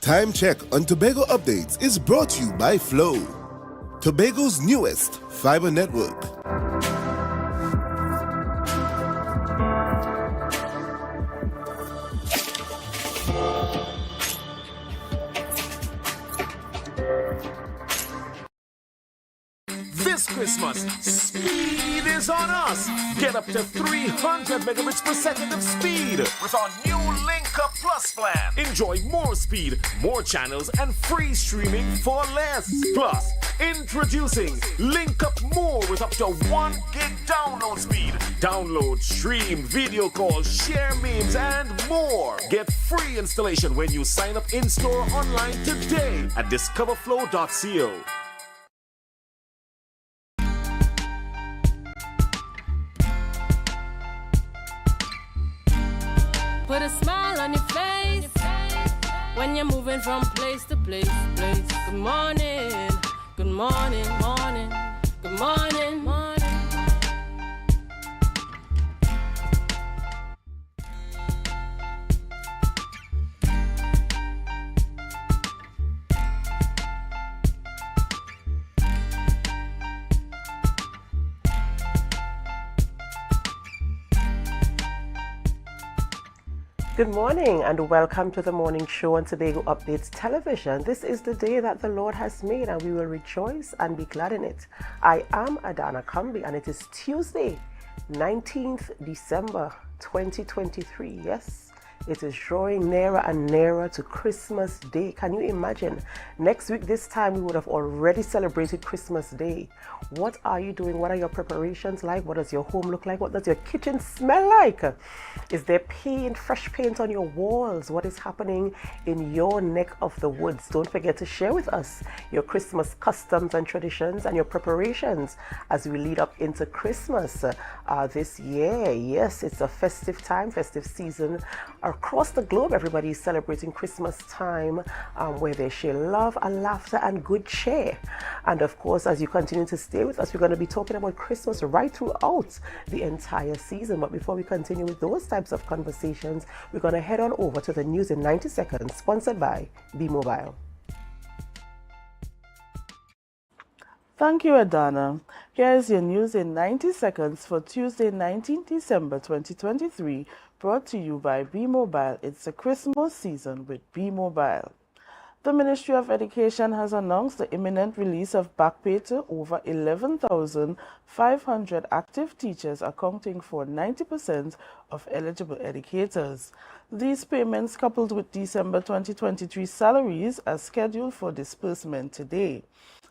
Time check on Tobago updates is brought to you by Flow, Tobago's newest fiber network. This Christmas, speed is on us. Get up to 300 megabits per second of speed with our new Link Up Plus plan. Enjoy more speed, more channels, and free streaming for less. Plus, introducing Link Up More with up to 1 gig download speed. Download, stream, video call, share memes, and more. Get free installation when you sign up in-store or online today at discoverflow.co. Put a smile on your face when you're moving from place to place. Good morning, good morning, morning, good morning, morning. Good morning and welcome to the morning show on Tobago Updates Television. This is the day that the Lord has made and we will rejoice and be glad in it. I am Adana Kambi and it is Tuesday, 19th December 2023. Yes, it is drawing nearer and nearer to Christmas Day. Can you imagine? Next week this time we would have already celebrated Christmas Day. What are you doing? What are your preparations like? What does your home look like? What does your kitchen smell like? Is there paint, fresh paint on your walls? What is happening in your neck of the woods? Don't forget to share with us your Christmas customs and traditions and your preparations as we lead up into Christmas this year. Yes, it's a festive time, festive season. Across the globe, everybody is celebrating Christmas time where they share love and laughter and good cheer. And of course, as you continue to stay with us, we're going to be talking about Christmas right throughout the entire season. But before we continue with those types of conversations, we're going to head on over to the news in 90 seconds, sponsored by B-Mobile. Thank you, Adana. Here is your news in 90 seconds for Tuesday, 19 December 2023, brought to you by B-Mobile. It's the Christmas season with B-Mobile. The Ministry of Education has announced the imminent release of back pay to over 11,500 active teachers, accounting for 90% of eligible educators. These payments, coupled with December 2023 salaries, are scheduled for disbursement today.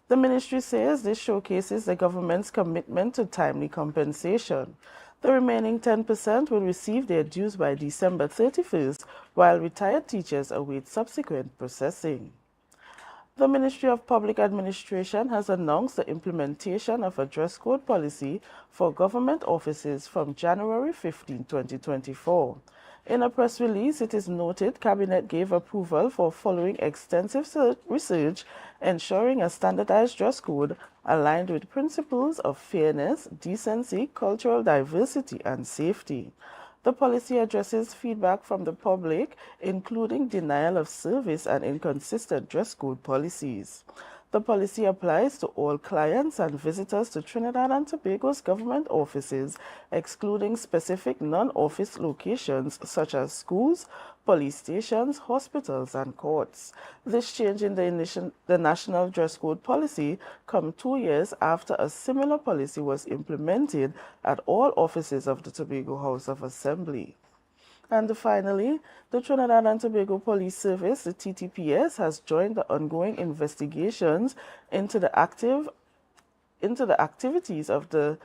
The ministry says this showcases the government's commitment to timely compensation. The remaining 10% will receive their dues by December 31st, while retired teachers await subsequent processing. The Ministry of Public Administration has announced the implementation of a dress code policy for government offices from January 15, 2024. In a press release, it is noted Cabinet gave approval for following extensive research, ensuring a standardized dress code aligned with principles of fairness, decency, cultural diversity, and safety. The policy addresses feedback from the public, including denial of service and inconsistent dress code policies. The policy applies to all clients and visitors to Trinidad and Tobago's government offices, excluding specific non-office locations such as schools, police stations, hospitals, and courts. This change in the national dress code policy comes 2 years after a similar policy was implemented at all offices of the Tobago House of Assembly. And finally, the Trinidad and Tobago Police Service, the TTPS, has joined the ongoing investigations into the activities of the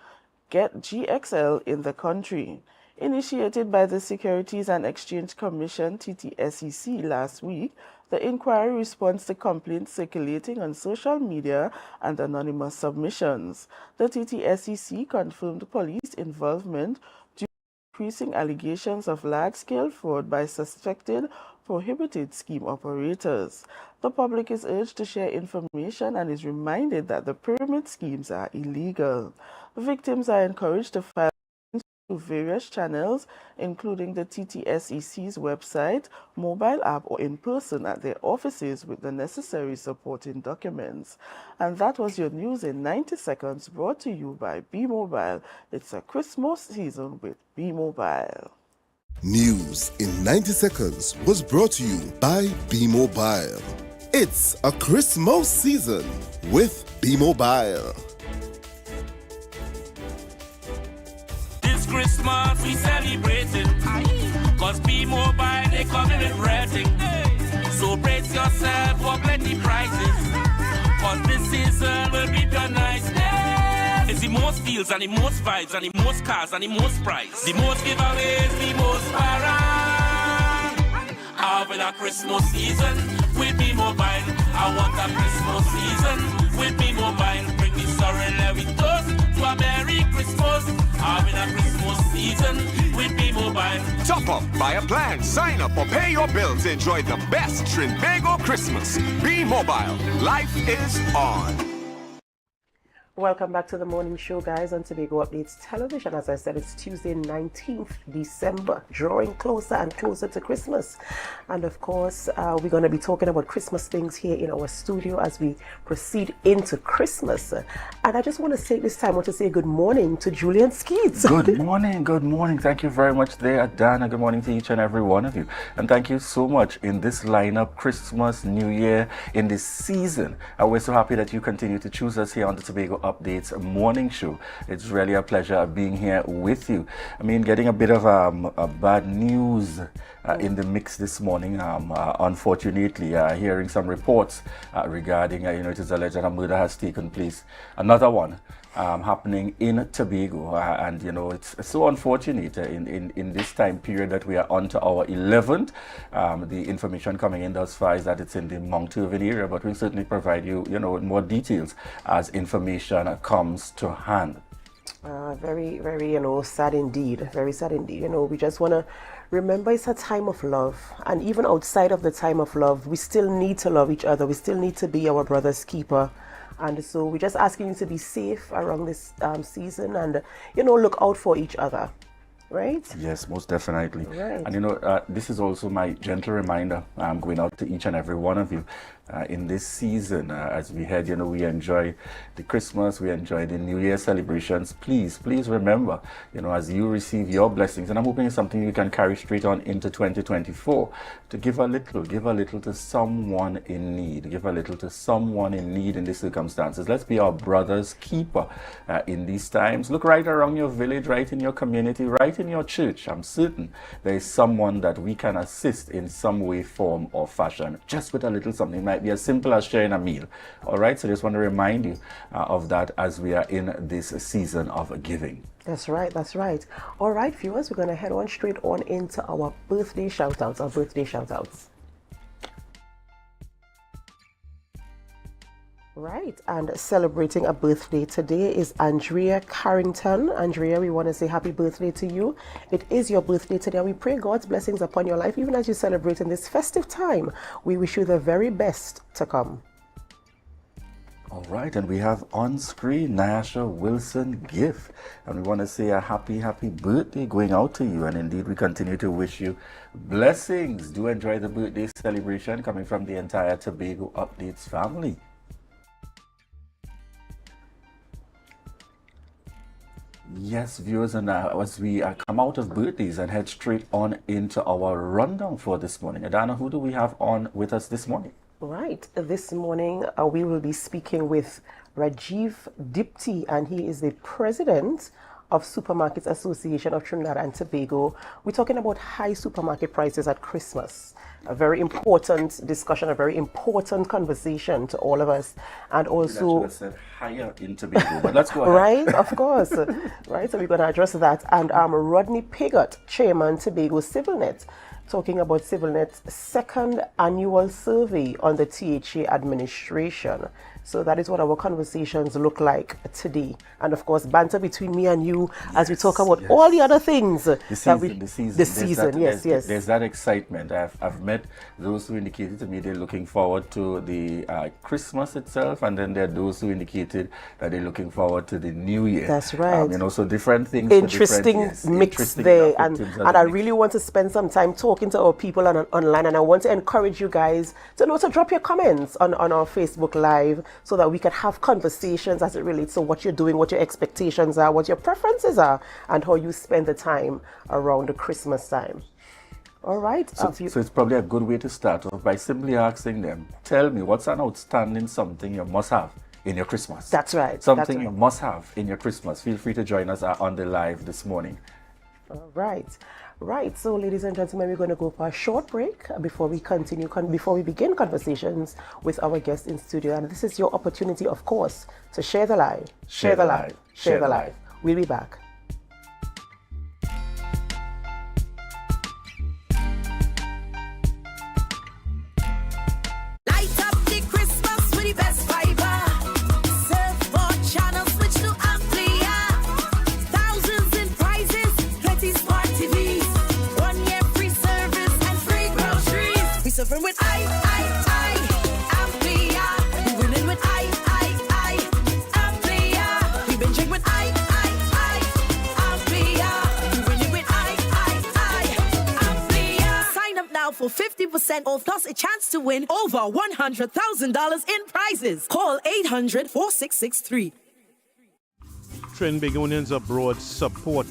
Get GXL in the country. Initiated by the Securities and Exchange Commission, TTSEC, last week, the inquiry responds to complaints circulating on social media and anonymous submissions. The TTSEC confirmed police involvement increasing allegations of large-scale fraud by suspected prohibited scheme operators. The public is urged to share information and is reminded that the pyramid schemes are illegal. Victims are encouraged to file through various channels, including the TTSEC's website, mobile app, or in person at their offices with the necessary supporting documents. And that was your news in 90 seconds, brought to you by B-Mobile. It's a Christmas season with B-Mobile. News in 90 seconds was brought to you by B-Mobile. It's a Christmas season with B-Mobile. This Christmas we celebrating, cause B-Mobile they coming with rating. So brace yourself for plenty prices, cause this season will be the nice. It's the most deals and the most vibes and the most cars and the most price. The most giveaways, the most parade. Having a Christmas season with B-Mobile. I want a Christmas season with B-Mobile. Bring the sorrow, let me toast to a Merry Christmas. Having a Christmas season with B-Mobile. Top up, buy a plan, sign up, or pay your bills to enjoy the best Tobago Christmas. B-Mobile. Life is on. Welcome back to the morning show, guys, on Tobago Updates Television. As I said, it's Tuesday, 19th December, drawing closer and closer to Christmas. And of course, we're going to be talking about Christmas things here in our studio as we proceed into Christmas. And I just want to take this time to say good morning to Julian Skeets. Good morning, good morning. Thank you very much there, Dana. Good morning to each and every one of you. And thank you so much in this lineup, Christmas, New Year, in this season. We're so happy that you continue to choose us here on the Tobago Updates morning show. It's really a pleasure being here with you. I mean, getting a bit of a bad news in the mix this morning. Unfortunately, hearing some reports regarding, it is alleged that a murder has taken place. Another one happening in Tobago, and it's so unfortunate in this time period that we are on to our 11th. The information coming in thus far is that it's in the Mount Irving area, but we'll certainly provide you, with more details as information comes to hand. Very, very, sad indeed. Very sad indeed. We just want to remember it's a time of love. And even outside of the time of love, we still need to love each other. We still need to be our brother's keeper. And so we're just asking you to be safe around this season and, look out for each other. Right? Yes, most definitely. Right. And this is also my gentle reminder going out to each and every one of you in this season as we head, we enjoy the Christmas, we enjoy the New Year celebrations. Please remember, as you receive your blessings, and I'm hoping it's something you can carry straight on into 2024, to give a little to someone in need, give a little to someone in need in these circumstances. Let's be our brother's keeper in these times. Look right around your village, right in your community, right in your church. I'm certain there is someone that we can assist in some way, form, or fashion, just with a little something. It might be as simple as sharing a meal. All right, so just want to remind you of that as we are in this season of giving. That's right, that's right. All right, viewers, we're going to head on straight on into our birthday shout-outs, Right, and celebrating a birthday today is Andrea Carrington. Andrea, we want to say happy birthday to you. It is your birthday today, and we pray God's blessings upon your life, even as you celebrate in this festive time. We wish you the very best to come. All right, and we have on screen Nyasha Wilson Gift, and we want to say a happy birthday going out to you, and indeed we continue to wish you blessings. Do enjoy the birthday celebration coming from the entire Tobago Updates family. Yes, viewers, and as we come out of birthdays and head straight on into our rundown for this morning. Adana, who do we have on with us this morning? Right, this morning we will be speaking with Rajiv Dipti, and he is the president of Supermarkets Association of Trinidad and Tobago. We're talking about high supermarket prices at Christmas. A very important discussion, a very important conversation to all of us. And also... said higher in Tobago, but let's go ahead. Right, of course. Right, so we're going to address that. And Rodney Pigott, chairman, Tobago CivilNet, talking about CivilNet's second annual survey on the THA administration. So that is what our conversations look like today. And of course, banter between me and you as we talk about all the other things. The season. Yes. There's that excitement. I've met those who indicated to me they're looking forward to the Christmas itself, and then there are those who indicated that they're looking forward to the New Year. That's right. So different things. Interesting mix there. And I really want to spend some time talking to our people online, and I want to encourage you guys to drop your comments on our Facebook Live so that we can have conversations as it relates to what you're doing, what your expectations are, what your preferences are, and how you spend the time around the Christmas time. All right. So it's probably a good way to start off by simply asking them, tell me what's an outstanding something you must have in your Christmas. That's right. Something you must have in your Christmas. Feel free to join us on the live this morning. All right. Right, so ladies and gentlemen, we're going to go for a short break before we continue, before we begin conversations with our guests in studio. And this is your opportunity, of course, to share the live. Share the live. Share the live. We'll be back. Suffering with Amplia. We winning with Amplia. We been drinking with Amplia. We winning with Amplia. Sign up now for 50% off plus a chance to win over $100,000 in prizes. Call 800-4663. Trinbagonians abroad support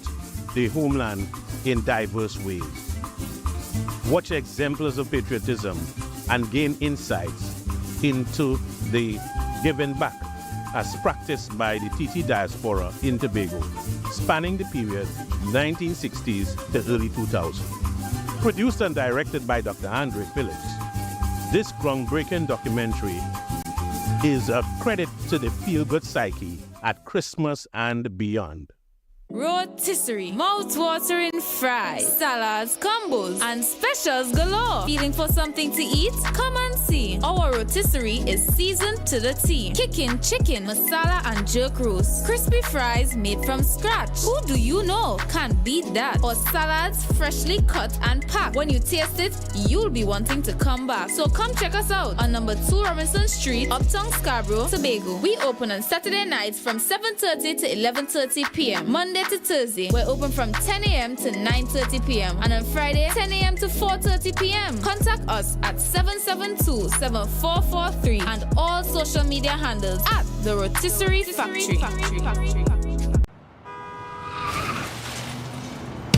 the homeland in diverse ways. Watch exemplars of patriotism and gain insights into the giving back as practiced by the TT diaspora in Tobago, spanning the period 1960s to early 2000. Produced and directed by Dr. Andre Phillips, this groundbreaking documentary is a credit to the feel-good psyche at Christmas and beyond. Rotisserie, mouth-watering fries, salads, combos, and specials galore. Feeling for something to eat? Come and see. Our rotisserie is seasoned to the T. Kicking chicken, masala, and jerk roast. Crispy fries made from scratch. Who do you know can't beat that? Or salads freshly cut and packed. When you taste it, you'll be wanting to come back. So come check us out on number 2 Robinson Street, Uptown Scarborough, Tobago. We open on Saturday nights from 7:30 to 11:30 p.m. Monday to Thursday, we're open from 10 a.m. to 9:30 p.m. and on Friday, 10 a.m. to 4:30 p.m. Contact us at 772-7443 and all social media handles at The Rotisserie Factory.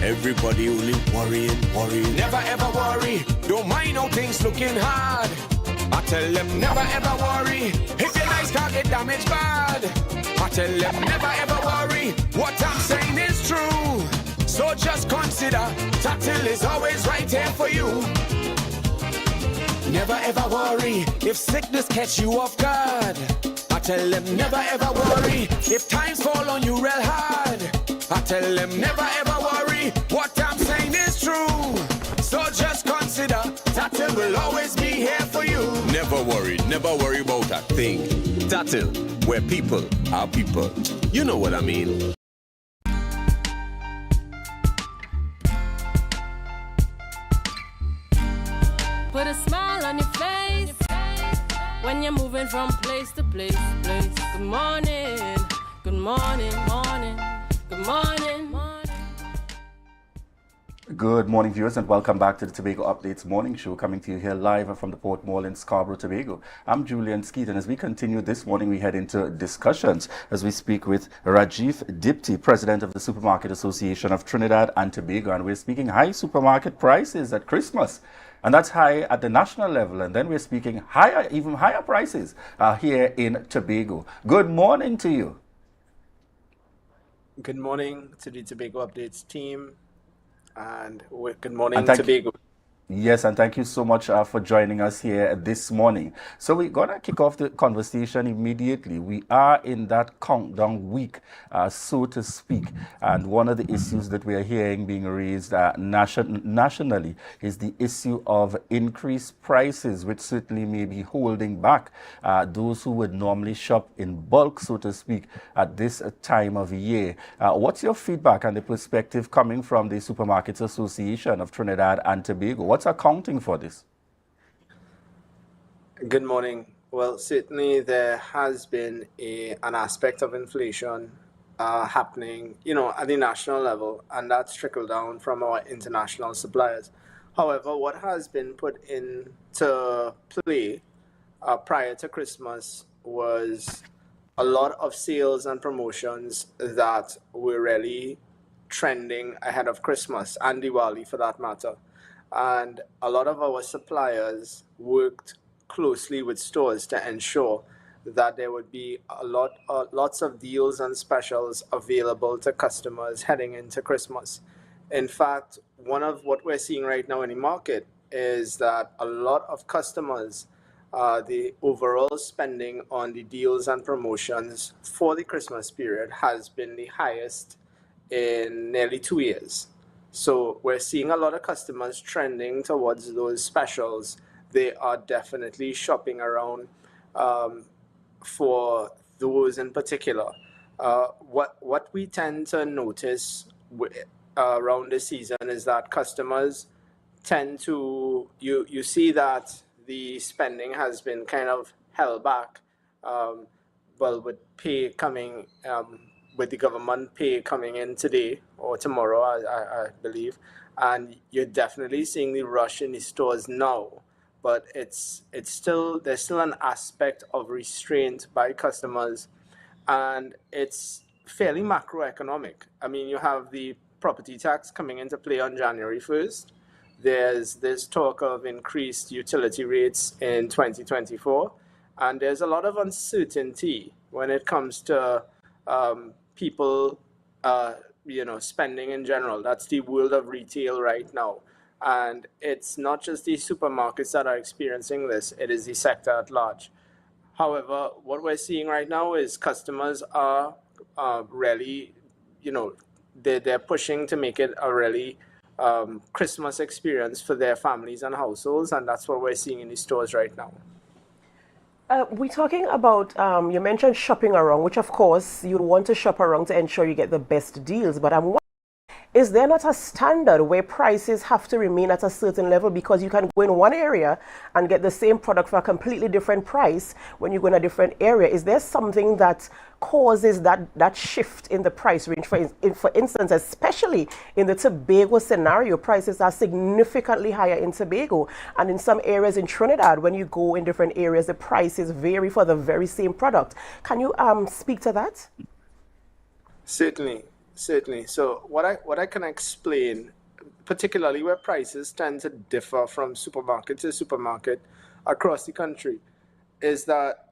Everybody only worrying. Never ever worry. Don't mind how things looking hard. I tell them never ever worry. If your nice car get damaged bad, I tell them never ever worry. What I'm saying is true. So just consider Tatil is always right here for you. Never ever worry if sickness catch you off guard. I tell them never ever worry if times fall on you real hard. I tell them never ever worry. What I'm saying is true. So just consider Tatil will always be here for you. Never worry about a thing. Tatil, where people are people. You know what I mean. Put a smile on your face when you're moving from place to place. Good morning, good morning, good morning. Good morning, viewers, and welcome back to the Tobago Updates morning show, coming to you here live from the Port Mall in Scarborough, Tobago. I'm Julian Skeet, and as we continue this morning, we head into discussions as we speak with Rajiv Dipti, President of the Supermarket Association of Trinidad and Tobago, and we're speaking high supermarket prices at Christmas. And that's high at the national level, and then we're speaking higher, even higher prices here in Tobago. Good morning to you. Good morning to the Tobago Updates team. And good morning, Tobago. Yes, and thank you so much for joining us here this morning. So we're going to kick off the conversation immediately. We are in that countdown week, so to speak. And one of the issues that we are hearing being raised nationally is the issue of increased prices, which certainly may be holding back those who would normally shop in bulk, so to speak, at this time of year. What's your feedback and the perspective coming from the Supermarkets Association of Trinidad and Tobago? What's accounting for this? Good morning. Well, certainly there has been an aspect of inflation happening, at the national level, and that's trickled down from our international suppliers. However, what has been put into play prior to Christmas was a lot of sales and promotions that were really trending ahead of Christmas and Diwali for that matter. And a lot of our suppliers worked closely with stores to ensure that there would be lots of deals and specials available to customers heading into Christmas. In fact, one of what we're seeing right now in the market is that a lot of customers, the overall spending on the deals and promotions for the Christmas period has been the highest in nearly 2 years. So we're seeing a lot of customers trending towards those specials. They are definitely shopping around for those in particular. What we tend to notice around this season is that customers tend to, you see that the spending has been kind of held back, with pay coming, with the government pay coming in today or tomorrow, I believe, and you're definitely seeing the rush in the stores now. But there's still an aspect of restraint by customers, and it's fairly macroeconomic. I mean, you have the property tax coming into play on January 1st. There's talk of increased utility rates in 2024, and there's a lot of uncertainty when it comes to people, spending in general. That's the world of retail right now. And it's not just the supermarkets that are experiencing this, it is the sector at large. However, what we're seeing right now is customers are really, they're pushing to make it a really Christmas experience for their families and households, and that's what we're seeing in the stores right now. We're talking about, you mentioned shopping around, which of course you want to shop around to ensure you get the best deals. But I'm wondering, is there not a standard where prices have to remain at a certain level? Because you can go in one area and get the same product for a completely different price when you go in a different area. Is there something that causes that shift in the price range? For instance, especially in the Tobago scenario, prices are significantly higher in Tobago. And in some areas in Trinidad, when you go in different areas, the prices vary for the very same product. Can you speak to that? Certainly. So what I can explain, particularly where prices tend to differ from supermarket to supermarket across the country, is that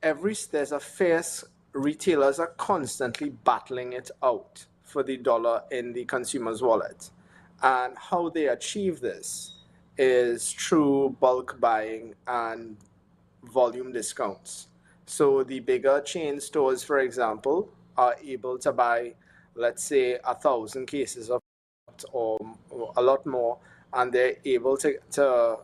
there's a fierce, retailers are constantly battling it out for the dollar in the consumer's wallet. And how they achieve this is through bulk buying and volume discounts. So the bigger chain stores, for example, are able to buy, let's say, 1,000 cases of or a lot more, and they're able to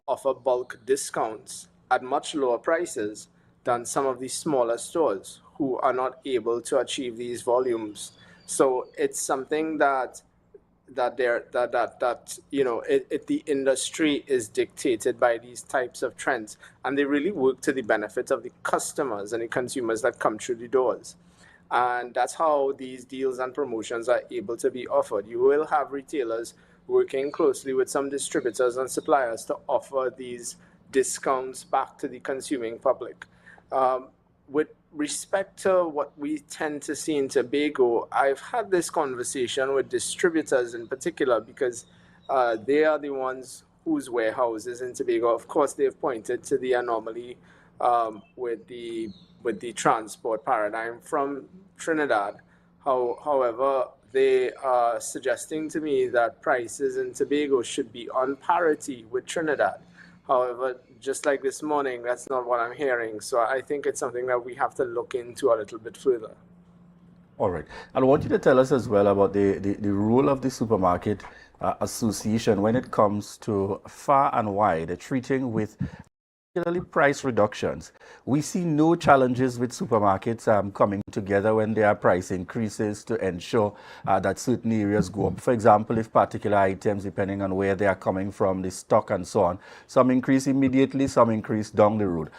offer bulk discounts at much lower prices than some of these smaller stores who are not able to achieve these volumes. So it's something that the industry is dictated by these types of trends, and they really work to the benefit of the customers and the consumers that come through the doors. And that's how these deals and promotions are able to be offered. You will have retailers working closely with some distributors and suppliers to offer these discounts back to the consuming public. With respect to what we tend to see in Tobago, I've had this conversation with distributors in particular because they are the ones whose warehouses in Tobago, of course, they've pointed to the anomaly with the transport paradigm from Trinidad. However, they are suggesting to me that prices in Tobago should be on parity with Trinidad. However, just like this morning, that's not what I'm hearing. So I think it's something that we have to look into a little bit further. All right. I want you to tell us as well about the role of the supermarket association when it comes to far and wide treating with particularly price reductions. We see no challenges with supermarkets coming together when there are price increases to ensure that certain areas go up. For example, if particular items, depending on where they are coming from, the stock and so on, some increase immediately, some increase down the road.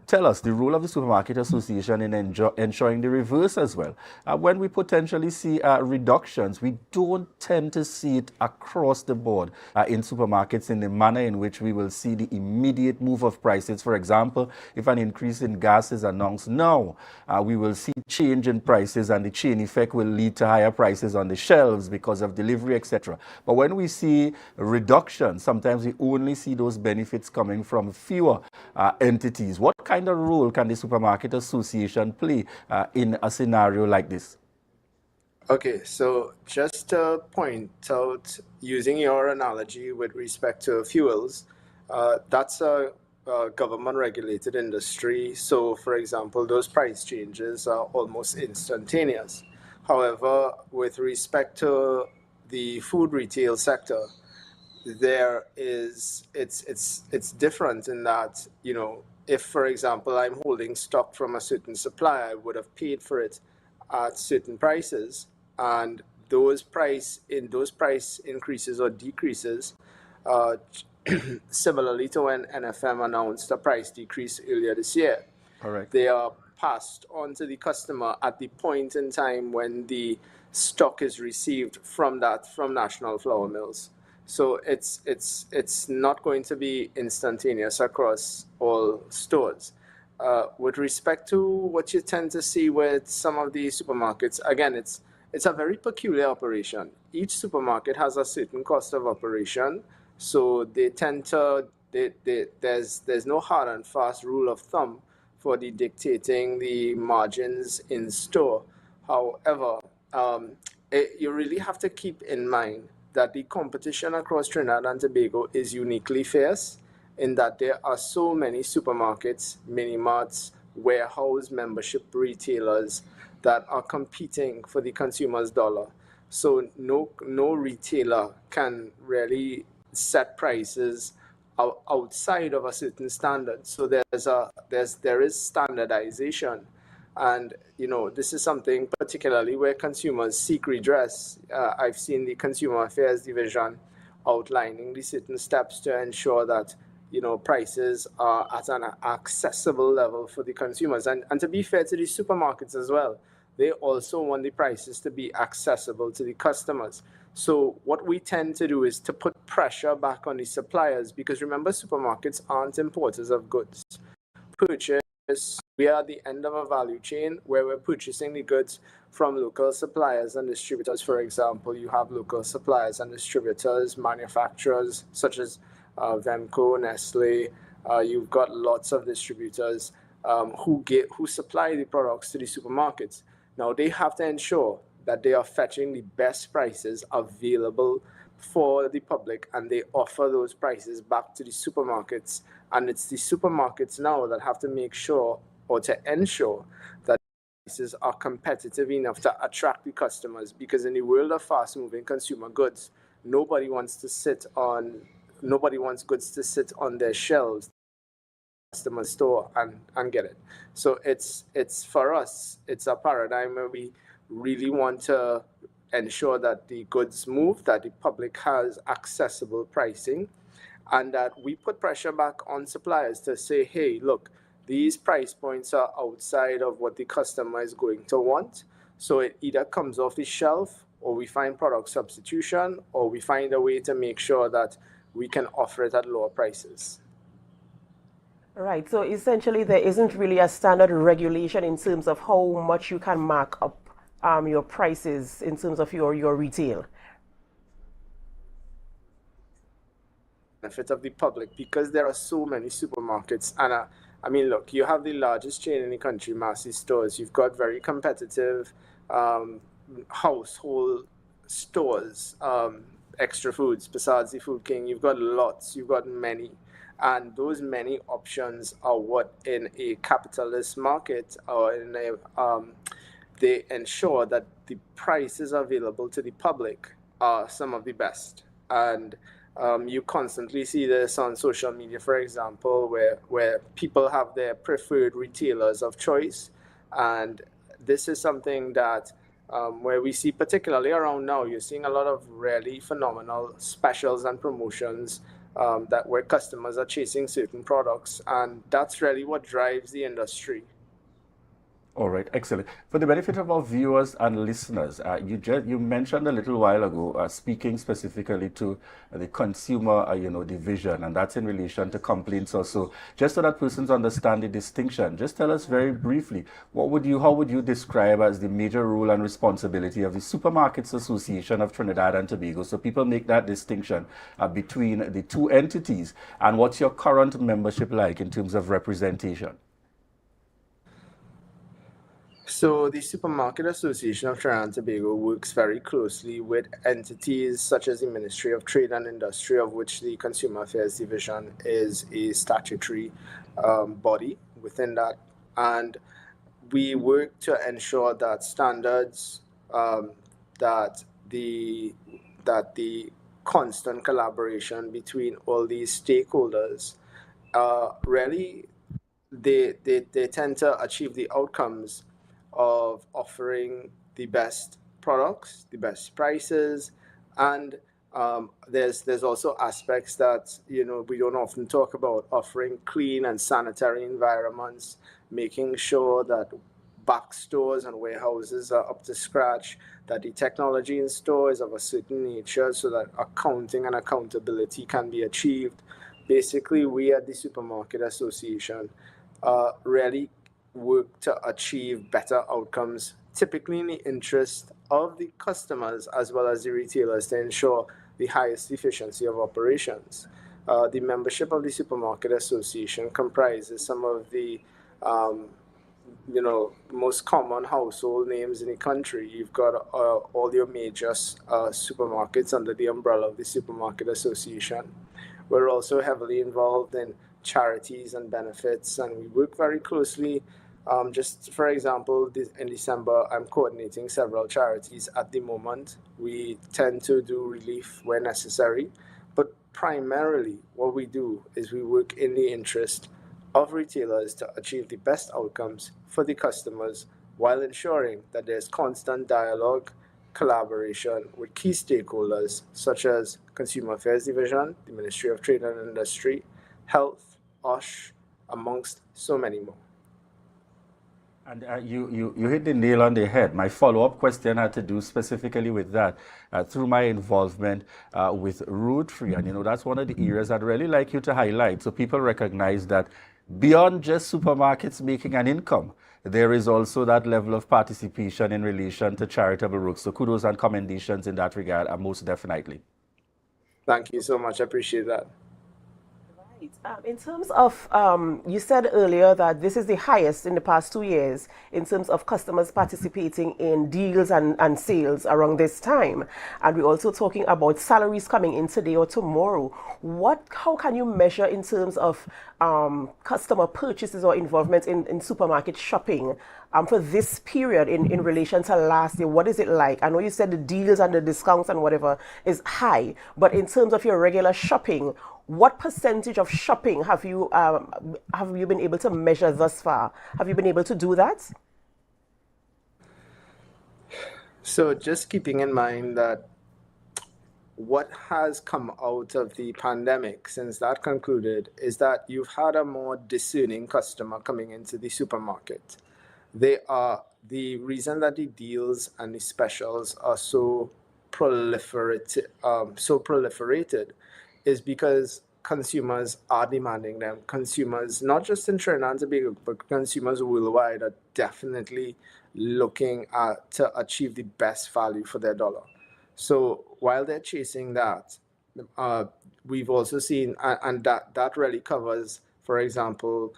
Tell us the role of the supermarket association in ensuring the reverse as well. When we potentially see reductions, we don't tend to see it across the board in supermarkets in the manner in which we will see the immediate move of prices. For example, if an increase in gas is announced now, we will see change in prices, and the chain effect will lead to higher prices on the shelves because of delivery, etc. But when we see reduction, sometimes we only see those benefits coming from fewer entities. What kind of role can the supermarket association play in a scenario like this? Okay, so just to point out, using your analogy with respect to fuels, that's a government-regulated industry. So, for example, those price changes are almost instantaneous. However, with respect to the food retail sector, it's different in that, if, for example, I'm holding stock from a certain supplier, I would have paid for it at certain prices, and those price increases or decreases, similarly to when NFM announced a price decrease earlier this year. Correct. They are passed on to the customer at the point in time when the stock is received from National Flour Mills. So it's not going to be instantaneous across all stores. With respect to what you tend to see with some of the supermarkets, again, it's a very peculiar operation. Each supermarket has a certain cost of operation, so they tend to there's no hard and fast rule of thumb for dictating the margins in store. However, you really have to keep in mind that the competition across Trinidad and Tobago is uniquely fierce in that there are so many supermarkets, mini-marts, warehouse membership retailers that are competing for the consumer's dollar. So no retailer can really set prices outside of a certain standard. So there is standardization, and this is something particularly where consumers seek redress. I've seen the Consumer Affairs Division outlining the certain steps to ensure that prices are at an accessible level for the consumers, and to be fair to the supermarkets as well, they also want the prices to be accessible to the customers. So what we tend to do is to put pressure back on the suppliers, because remember, supermarkets aren't importers of goods. We are at the end of a value chain where we're purchasing the goods from local suppliers and distributors. For example, you have local suppliers and distributors, manufacturers such as Vemco, Nestle. You've got lots of distributors who supply the products to the supermarkets. Now, they have to ensure that they are fetching the best prices available for the public, and they offer those prices back to the supermarkets. And it's the supermarkets now that have to make sure, or to ensure, that prices are competitive enough to attract the customers, because in the world of fast-moving consumer goods, nobody wants goods to sit on their shelves, customer store, and get it. So it's for us, it's a paradigm where we really want to ensure that the goods move, that the public has accessible pricing, and that we put pressure back on suppliers to say, hey, look, these price points are outside of what the customer is going to want. So it either comes off the shelf, or we find product substitution, or we find a way to make sure that we can offer it at lower prices. Right, so essentially there isn't really a standard regulation in terms of how much you can mark up your prices in terms of your retail. Benefit of the public, because there are so many supermarkets, and I mean, look, you have the largest chain in the country, Massey Stores. You've got very competitive household stores, Extra Foods, besides the Food King, you've got lots, you've got many. And those many options are what in a capitalist market or in a they ensure that the prices available to the public are some of the best. And you constantly see this on social media, for example, where people have their preferred retailers of choice. And this is something that where we see, particularly around now, you're seeing a lot of really phenomenal specials and promotions that where customers are chasing certain products. And that's really what drives the industry. All right, excellent. For the benefit of our viewers and listeners, you mentioned a little while ago, speaking specifically to the consumer, division, and that's in relation to complaints also. Just so that persons understand the distinction, just tell us very briefly, how would you describe as the major role and responsibility of the Supermarkets Association of Trinidad and Tobago, so people make that distinction between the two entities, and what's your current membership like in terms of representation? So the Supermarket Association of Trinidad and Tobago works very closely with entities such as the Ministry of Trade and Industry, of which the Consumer Affairs Division is a statutory body within that. And we work to ensure that standards, that the constant collaboration between all these stakeholders really they tend to achieve the outcomes of offering the best products, the best prices, and there's also aspects that we don't often talk about: offering clean and sanitary environments, making sure that back stores and warehouses are up to scratch, that the technology in store is of a certain nature so that accounting and accountability can be achieved. Basically, we at the Supermarket Association really work to achieve better outcomes, typically in the interest of the customers as well as the retailers, to ensure the highest efficiency of operations. The membership of the Supermarket Association comprises some of the most common household names in the country. You've got all your major supermarkets under the umbrella of the Supermarket Association. We're also heavily involved in charities and benefits, and we work very closely. Just for example, in December, I'm coordinating several charities at the moment. We tend to do relief where necessary, but primarily what we do is we work in the interest of retailers to achieve the best outcomes for the customers while ensuring that there's constant dialogue, collaboration with key stakeholders such as Consumer Affairs Division, the Ministry of Trade and Industry, Health, OSH, amongst so many more. And you hit the nail on the head. My follow-up question had to do specifically with that. Through my involvement with Road Free, and that's one of the areas I'd really like you to highlight, so people recognize that beyond just supermarkets making an income, there is also that level of participation in relation to charitable work. So kudos and commendations in that regard, most definitely. Thank you so much. I appreciate that. In terms of, you said earlier that this is the highest in the past 2 years in terms of customers participating in deals and sales around this time. And we're also talking about salaries coming in today or tomorrow. How can you measure in terms of customer purchases or involvement in supermarket shopping for this period in relation to last year? What is it like? I know you said the deals and the discounts and whatever is high, but in terms of your regular shopping, what percentage of shopping have you been able to measure thus far? Have you been able to do that? So just keeping in mind that what has come out of the pandemic since that concluded is that you've had a more discerning customer coming into the supermarket. They are the reason that the deals and the specials are so proliferated is because consumers are demanding them. Consumers, not just in Trinidad and Tobago, but consumers worldwide are definitely looking to achieve the best value for their dollar. So while they're chasing that, we've also seen, and that really covers, for example,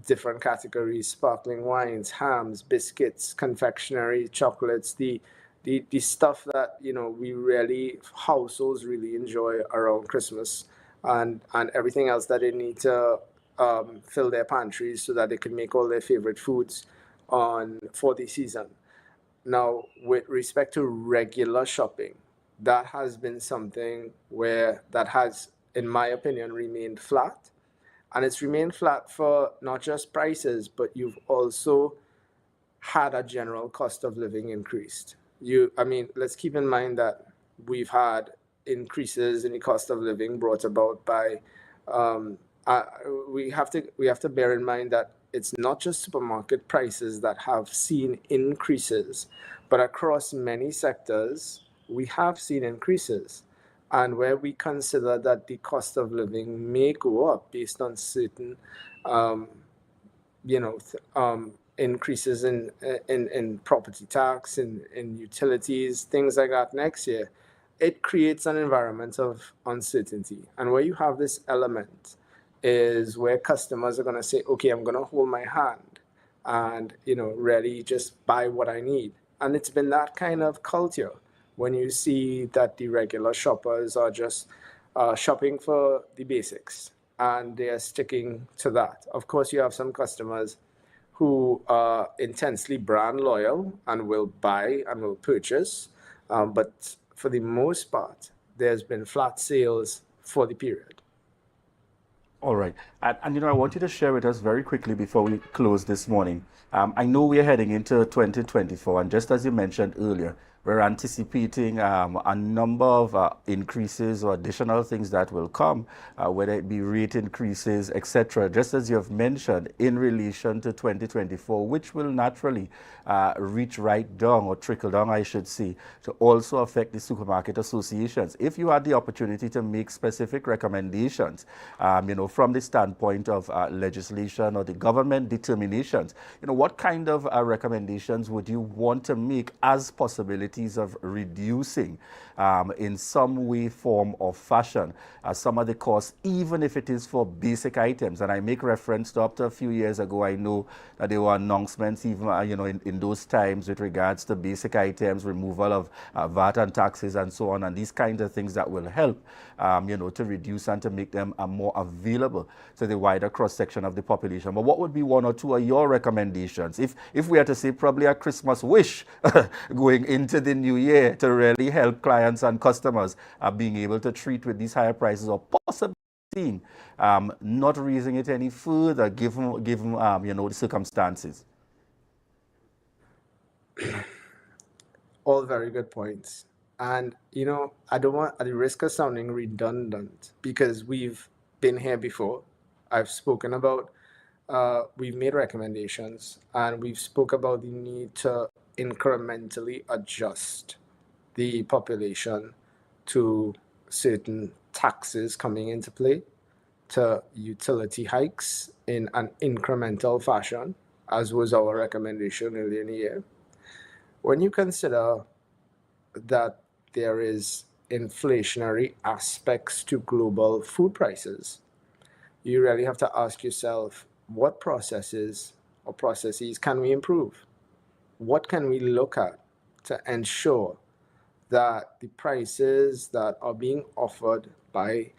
different categories: sparkling wines, hams, biscuits, confectionery, chocolates, the stuff that we really, households really enjoy around Christmas, and everything else that they need to fill their pantries so that they can make all their favorite foods on for the season. Now, with respect to regular shopping, that has been something where that has, in my opinion, remained flat. And it's remained flat for not just prices, but you've also had a general cost of living increased. I mean, let's keep in mind that we've had increases in the cost of living brought about by. Um, uh, we have to bear in mind that it's not just supermarket prices that have seen increases, but across many sectors we have seen increases, and where we consider that the cost of living may go up based on certain um, increases in property tax, in utilities, things like that next year, it creates an environment of uncertainty. And where you have this element is where customers are going to say, okay, I'm going to hold my hand and, really just buy what I need. And it's been that kind of culture when you see that the regular shoppers are just shopping for the basics and they are sticking to that. Of course, you have some customers who are intensely brand loyal and will buy and will purchase, but for the most part, there's been flat sales for the period. All right. And I want you to share with us very quickly before we close this morning. I know we're heading into 2024, and just as you mentioned earlier, we're anticipating a number of increases or additional things that will come, whether it be rate increases, etc., just as you have mentioned in relation to 2024, which will naturally reach right down, or trickle down, I should say, to also affect the supermarket associations. If you had the opportunity to make specific recommendations, from the standpoint of legislation or the government determinations, what kind of recommendations would you want to make as possibilities of reducing in some way, form, or fashion some of the costs, even if it is for basic items? And I make reference to up to a few years ago, I know that there were announcements even in those times with regards to basic items, removal of VAT and taxes and so on, and these kinds of things that will help to reduce and to make them more available to the wider cross-section of the population. But what would be one or two of your recommendations, if we are to say probably a Christmas wish going into the new year, to really help clients and customers being able to treat with these higher prices, or possibly not raising it any further given the circumstances? All very good points. And, I don't want, at the risk of sounding redundant, because we've been here before. I've spoken about, we've made recommendations, and we've spoke about the need to incrementally adjust the population to certain taxes coming into play, to utility hikes in an incremental fashion, as was our recommendation earlier in the year. When you consider that there is inflationary aspects to global food prices, you really have to ask yourself, what processes or processes can we improve? What can we look at to ensure that the prices that are being offered by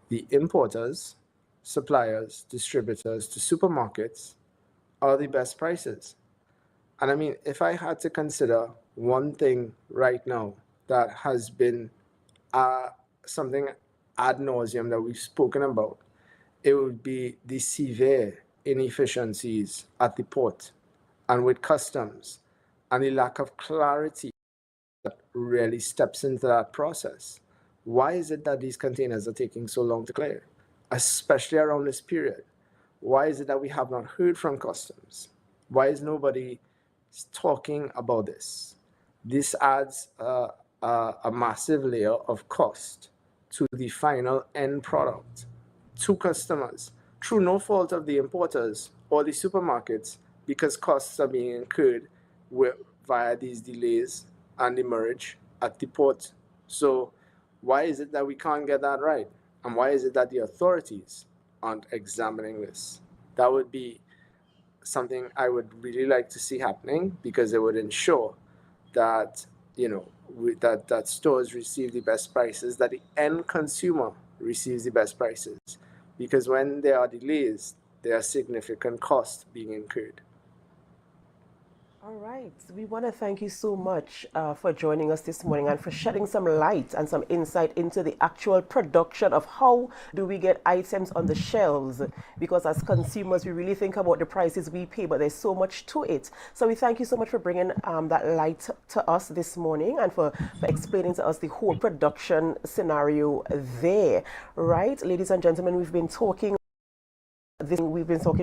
the importers, suppliers, distributors to supermarkets are the best prices? And I mean, if I had to consider one thing right now that has been something ad nauseum that we've spoken about, it would be the severe inefficiencies at the port and with customs, and the lack of clarity that really steps into that process. Why is it that these containers are taking so long to clear, especially around this period? Why is it that we have not heard from customs? Why is nobody talking about this? This adds a massive layer of cost to the final end product, to customers, through no fault of the importers or the supermarkets, because costs are being incurred via these delays and demurrage at the port. So why is it that we can't get that right? And why is it that the authorities aren't examining this? That would be something I would really like to see happening, because it would ensure that, you know, that stores receive the best prices, that the end consumer receives the best prices, because when there are delays, there are significant costs being incurred. All right. We want to thank you so much for joining us this morning and for shedding some light and some insight into the actual production of how do we get items on the shelves. Because as consumers, we really think about the prices we pay, but there's so much to it. So we thank you so much for bringing that light to us this morning and for explaining to us the whole production scenario there. Right, ladies and gentlemen, we've been talking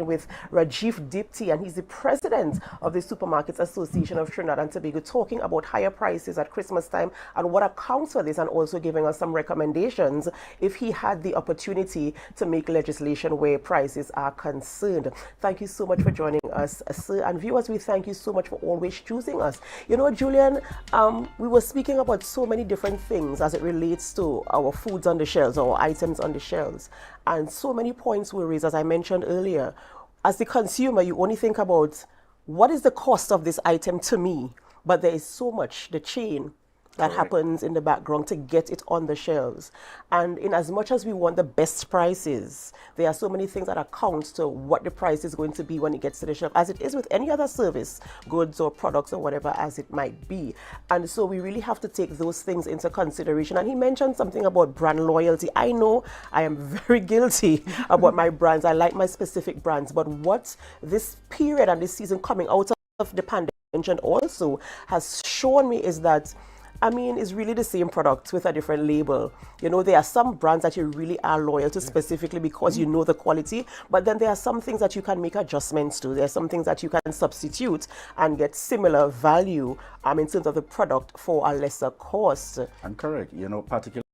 with Rajiv Dipti, and he's the president of the Supermarkets Association of Trinidad and Tobago, talking about higher prices at Christmas time and what accounts for this, and also giving us some recommendations if he had the opportunity to make legislation where prices are concerned. Thank you so much for joining us, sir. And viewers, we thank you so much for always choosing us. You know, Julian, we were speaking about so many different things as it relates to our foods on the shelves, our items on the shelves. And so many points were raised, as I mentioned earlier. As the consumer, you only think about what is the cost of this item to me, but there is so much, the chain that happens in the background to get it on the shelves. And in as much as we want the best prices, there are so many things that account to what the price is going to be when it gets to the shelf, as it is with any other service, goods or products or whatever as it might be. And so we really have to take those things into consideration. And he mentioned something about brand loyalty. I know I am very guilty about my brands. I like my specific brands, but what this period and this season coming out of the pandemic also has shown me is that, I mean, it's really the same product with a different label. You know, there are some brands that you really are loyal to specifically because you know the quality, but then there are some things that you can make adjustments to. There are some things that you can substitute and get similar value in terms of the product for a lesser cost. I'm correct. You know, particularly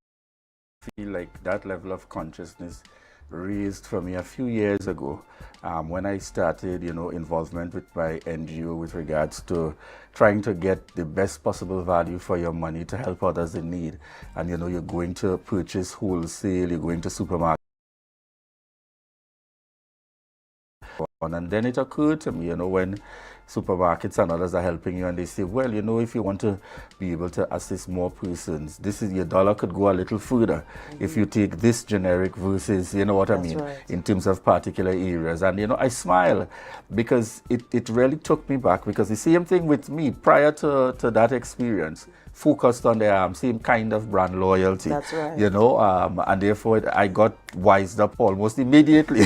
I feel like that level of consciousness raised for me a few years ago when I started, you know, involvement with my NGO with regards to trying to get the best possible value for your money to help others in need. And, you know, you're going to purchase wholesale, you're going to supermarket. And then it occurred to me, you know, when supermarkets and others are helping you and they say, well, you know, if you want to be able to assist more persons, this is, your dollar could go a little further if you take this generic versus, you know what I mean, in terms of particular areas. And, you know, I smile because it really took me back, because the same thing with me prior to that experience focused on the same kind of brand loyalty. That's right. You know, and therefore I got wised up almost immediately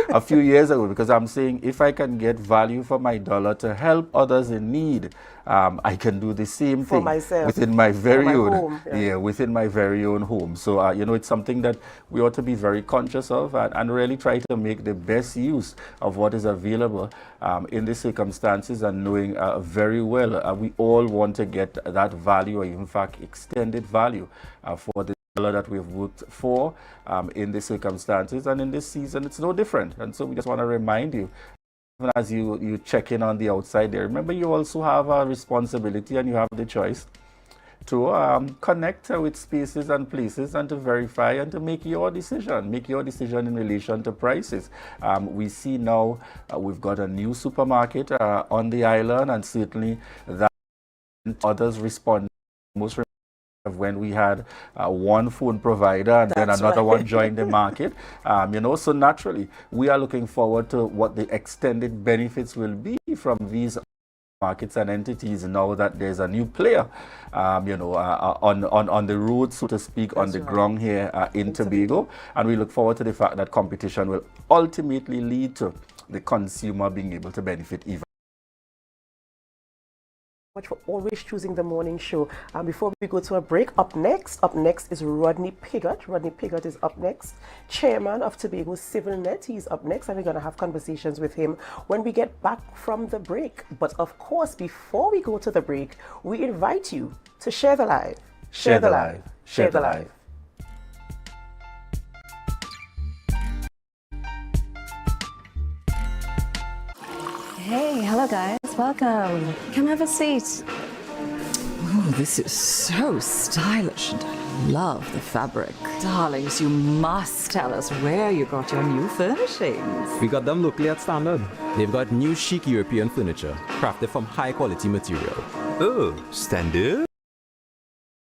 a few years ago, because I'm saying if I can get value for my dollar to help others in need, I can do the same for thing myself, within my very own home, within my very own home. So you know, it's something that we ought to be very conscious of and really try to make the best use of what is available in the circumstances, and knowing very well we all want to get that value, or in fact extended value for the dollar that we've worked for in the circumstances. And in this season it's no different. And so we just want to remind you, even as you check in on the outside there, remember you also have a responsibility and you have the choice to connect with spaces and places and to verify and to make your decision in relation to prices. We see now we've got a new supermarket on the island, and certainly that others respond. Most of when we had one phone provider and then another one joined the market, you know, so naturally we are looking forward to what the extended benefits will be from these markets and entities now that there's a new player, you know, on the road, so to speak, on the ground here in Tobago. And we look forward to the fact that competition will ultimately lead to the consumer being able to benefit even much for always choosing the morning show. Before we go to a break, up next is Rodney Pigott. Rodney Pigott is up next, chairman of Tobago CivilNet. He's up next, and we're going to have conversations with him when we get back from the break. But of course, before we go to the break, we invite you to share the live. Share the live. Share the live. Hey, hello guys, welcome. Come have a seat. Oh, this is so stylish and love the fabric. Darlings, you must tell us where you got your new furnishings. We got them locally at Standard. They've got new chic European furniture, crafted from high quality material. Oh, Standard?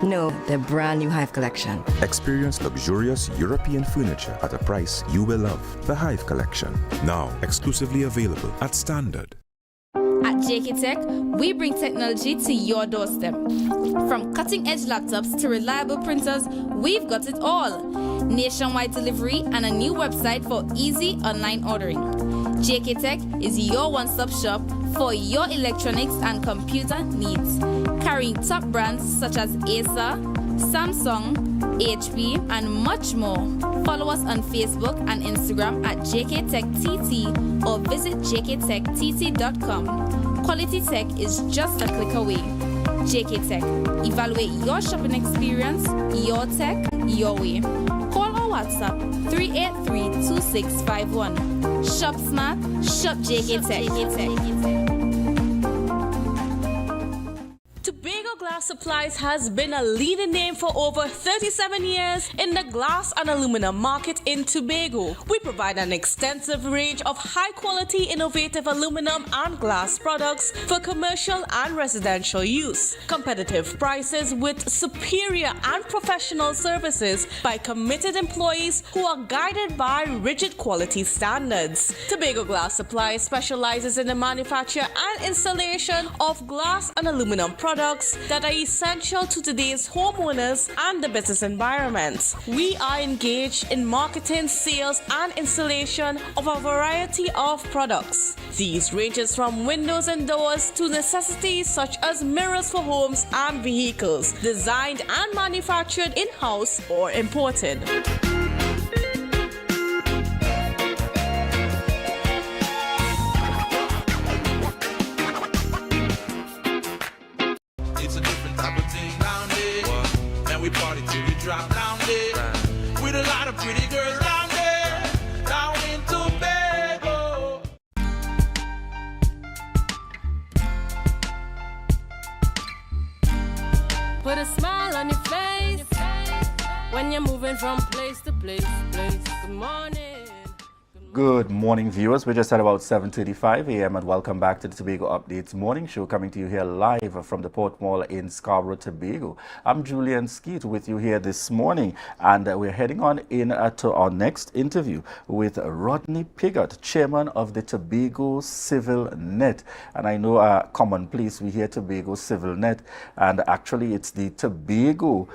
No, their brand new Hive collection. Experience luxurious European furniture at a price you will love. The Hive Collection, now exclusively available at Standard. At JK Tech, we bring technology to your doorstep. From cutting-edge laptops to reliable printers, we've got it all. Nationwide delivery and a new website for easy online ordering. JK Tech is your one-stop shop for your electronics and computer needs, carrying top brands such as Acer, Samsung, HP, and much more. Follow us on Facebook and Instagram at JKTechTT or visit jktechtt.com. Quality tech is just a click away. JK Tech. Evaluate your shopping experience, your tech, your way. Call or WhatsApp 383-2651. Shop smart, shop JK Tech. Tobago Glass Supplies has been a leading name for over 37 years in the glass and aluminum market in Tobago. We provide an extensive range of high-quality, innovative aluminum and glass products for commercial and residential use. Competitive prices with superior and professional services by committed employees who are guided by rigid quality standards. Tobago Glass Supplies specializes in the manufacture and installation of glass and aluminum products that are essential to today's homeowners and the business environment. We are engaged in marketing, sales, and installation of a variety of products. These ranges from windows and doors to necessities such as mirrors for homes and vehicles, designed and manufactured in-house or imported. We party till we drop down there with a lot of pretty girls down there, down in Tobago. Put a smile on your face when you're moving from place to place. Good morning. Good morning, viewers. We're just at about 7:35 a.m. and welcome back to the Tobago Updates morning show, coming to you here live from the Port Mall in Scarborough, Tobago. I'm Julian Skeet with you here this morning, and we're heading on in to our next interview with Rodney Piggott, chairman of the Tobago Civil Net. And I know commonplace we hear Tobago Civil Net, and actually it's the Tobago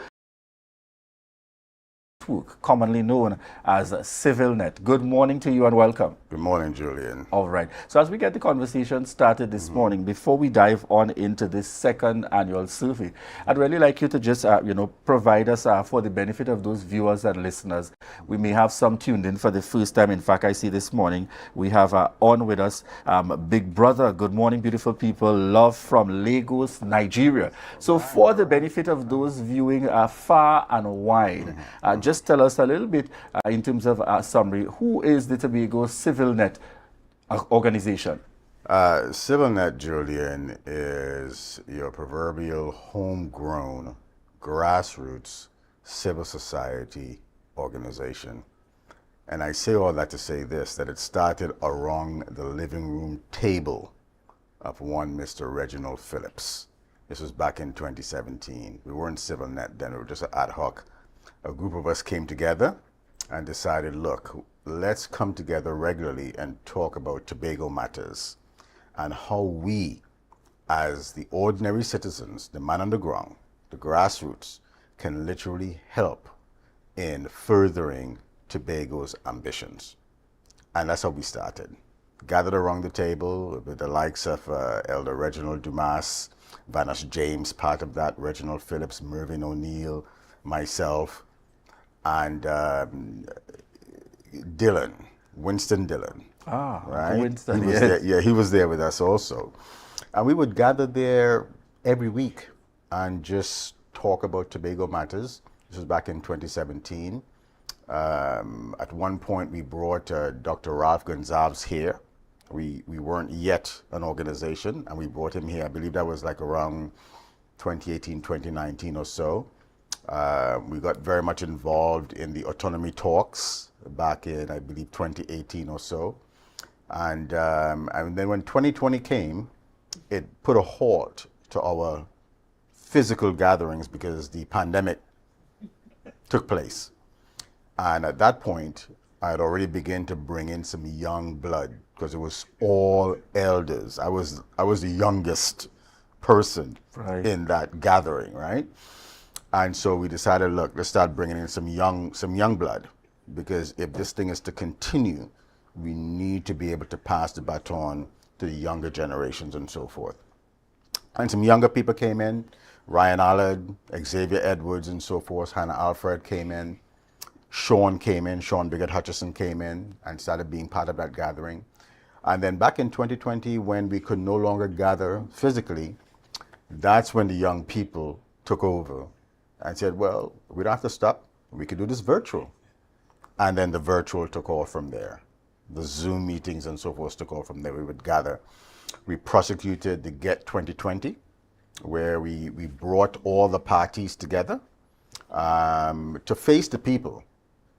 commonly known as CivilNet. Good morning to you and welcome. Good morning, Julian. All right. So as we get the conversation started this morning, before we dive on into this second annual survey, I'd really like you to just, provide us for the benefit of those viewers and listeners. We may have some tuned in for the first time. In fact, I see this morning we have on with us Big Brother. Good morning, beautiful people. Love from Lagos, Nigeria. So for the benefit of those viewing far and wide, just tell us a little bit in terms of a summary. Who is the Tobago CivilNet organization? CivilNet, Julian, is your proverbial homegrown, grassroots civil society organization. And I say all that to say this, that it started around the living room table of one Mr. Reginald Phillips. This was back in 2017. We weren't CivilNet then, we were just an ad hoc. A group of us came together and decided, look, let's come together regularly and talk about Tobago matters and how we, as the ordinary citizens, the man on the ground, the grassroots, can literally help in furthering Tobago's ambitions. And that's how we started. Gathered around the table with the likes of Elder Reginald Dumas, Vanish James, part of that, Reginald Phillips, Mervyn O'Neill, myself, and Winston Dillon. Right? Winston, he was there, yeah, he was there with us also. And we would gather there every week and just talk about Tobago matters. This was back in 2017. At one point, we brought Dr. Ralph Gonzalez here. We weren't yet an organization, and we brought him here. I believe that was like around 2018, 2019 or so. We got very much involved in the autonomy talks back in, I believe, 2018 or so. And then when 2020 came, it put a halt to our physical gatherings because the pandemic took place. And at that point, I had already begun to bring in some young blood because it was all elders. I was the youngest person in that gathering, right? And so we decided, look, let's start bringing in some young blood, because if this thing is to continue, we need to be able to pass the baton to the younger generations and so forth. And some younger people came in, Ryan Allard, Xavier Edwards and so forth, Hannah Alfred came in, Sean came in, Sean Bigot Hutchison came in and started being part of that gathering. And then back in 2020, when we could no longer gather physically, that's when the young people took over and said, well, we don't have to stop, we could do this virtual. And then the virtual took off from there. The Zoom meetings and so forth took off from there. We would gather. We prosecuted the Get 2020, where we brought all the parties together to face the people.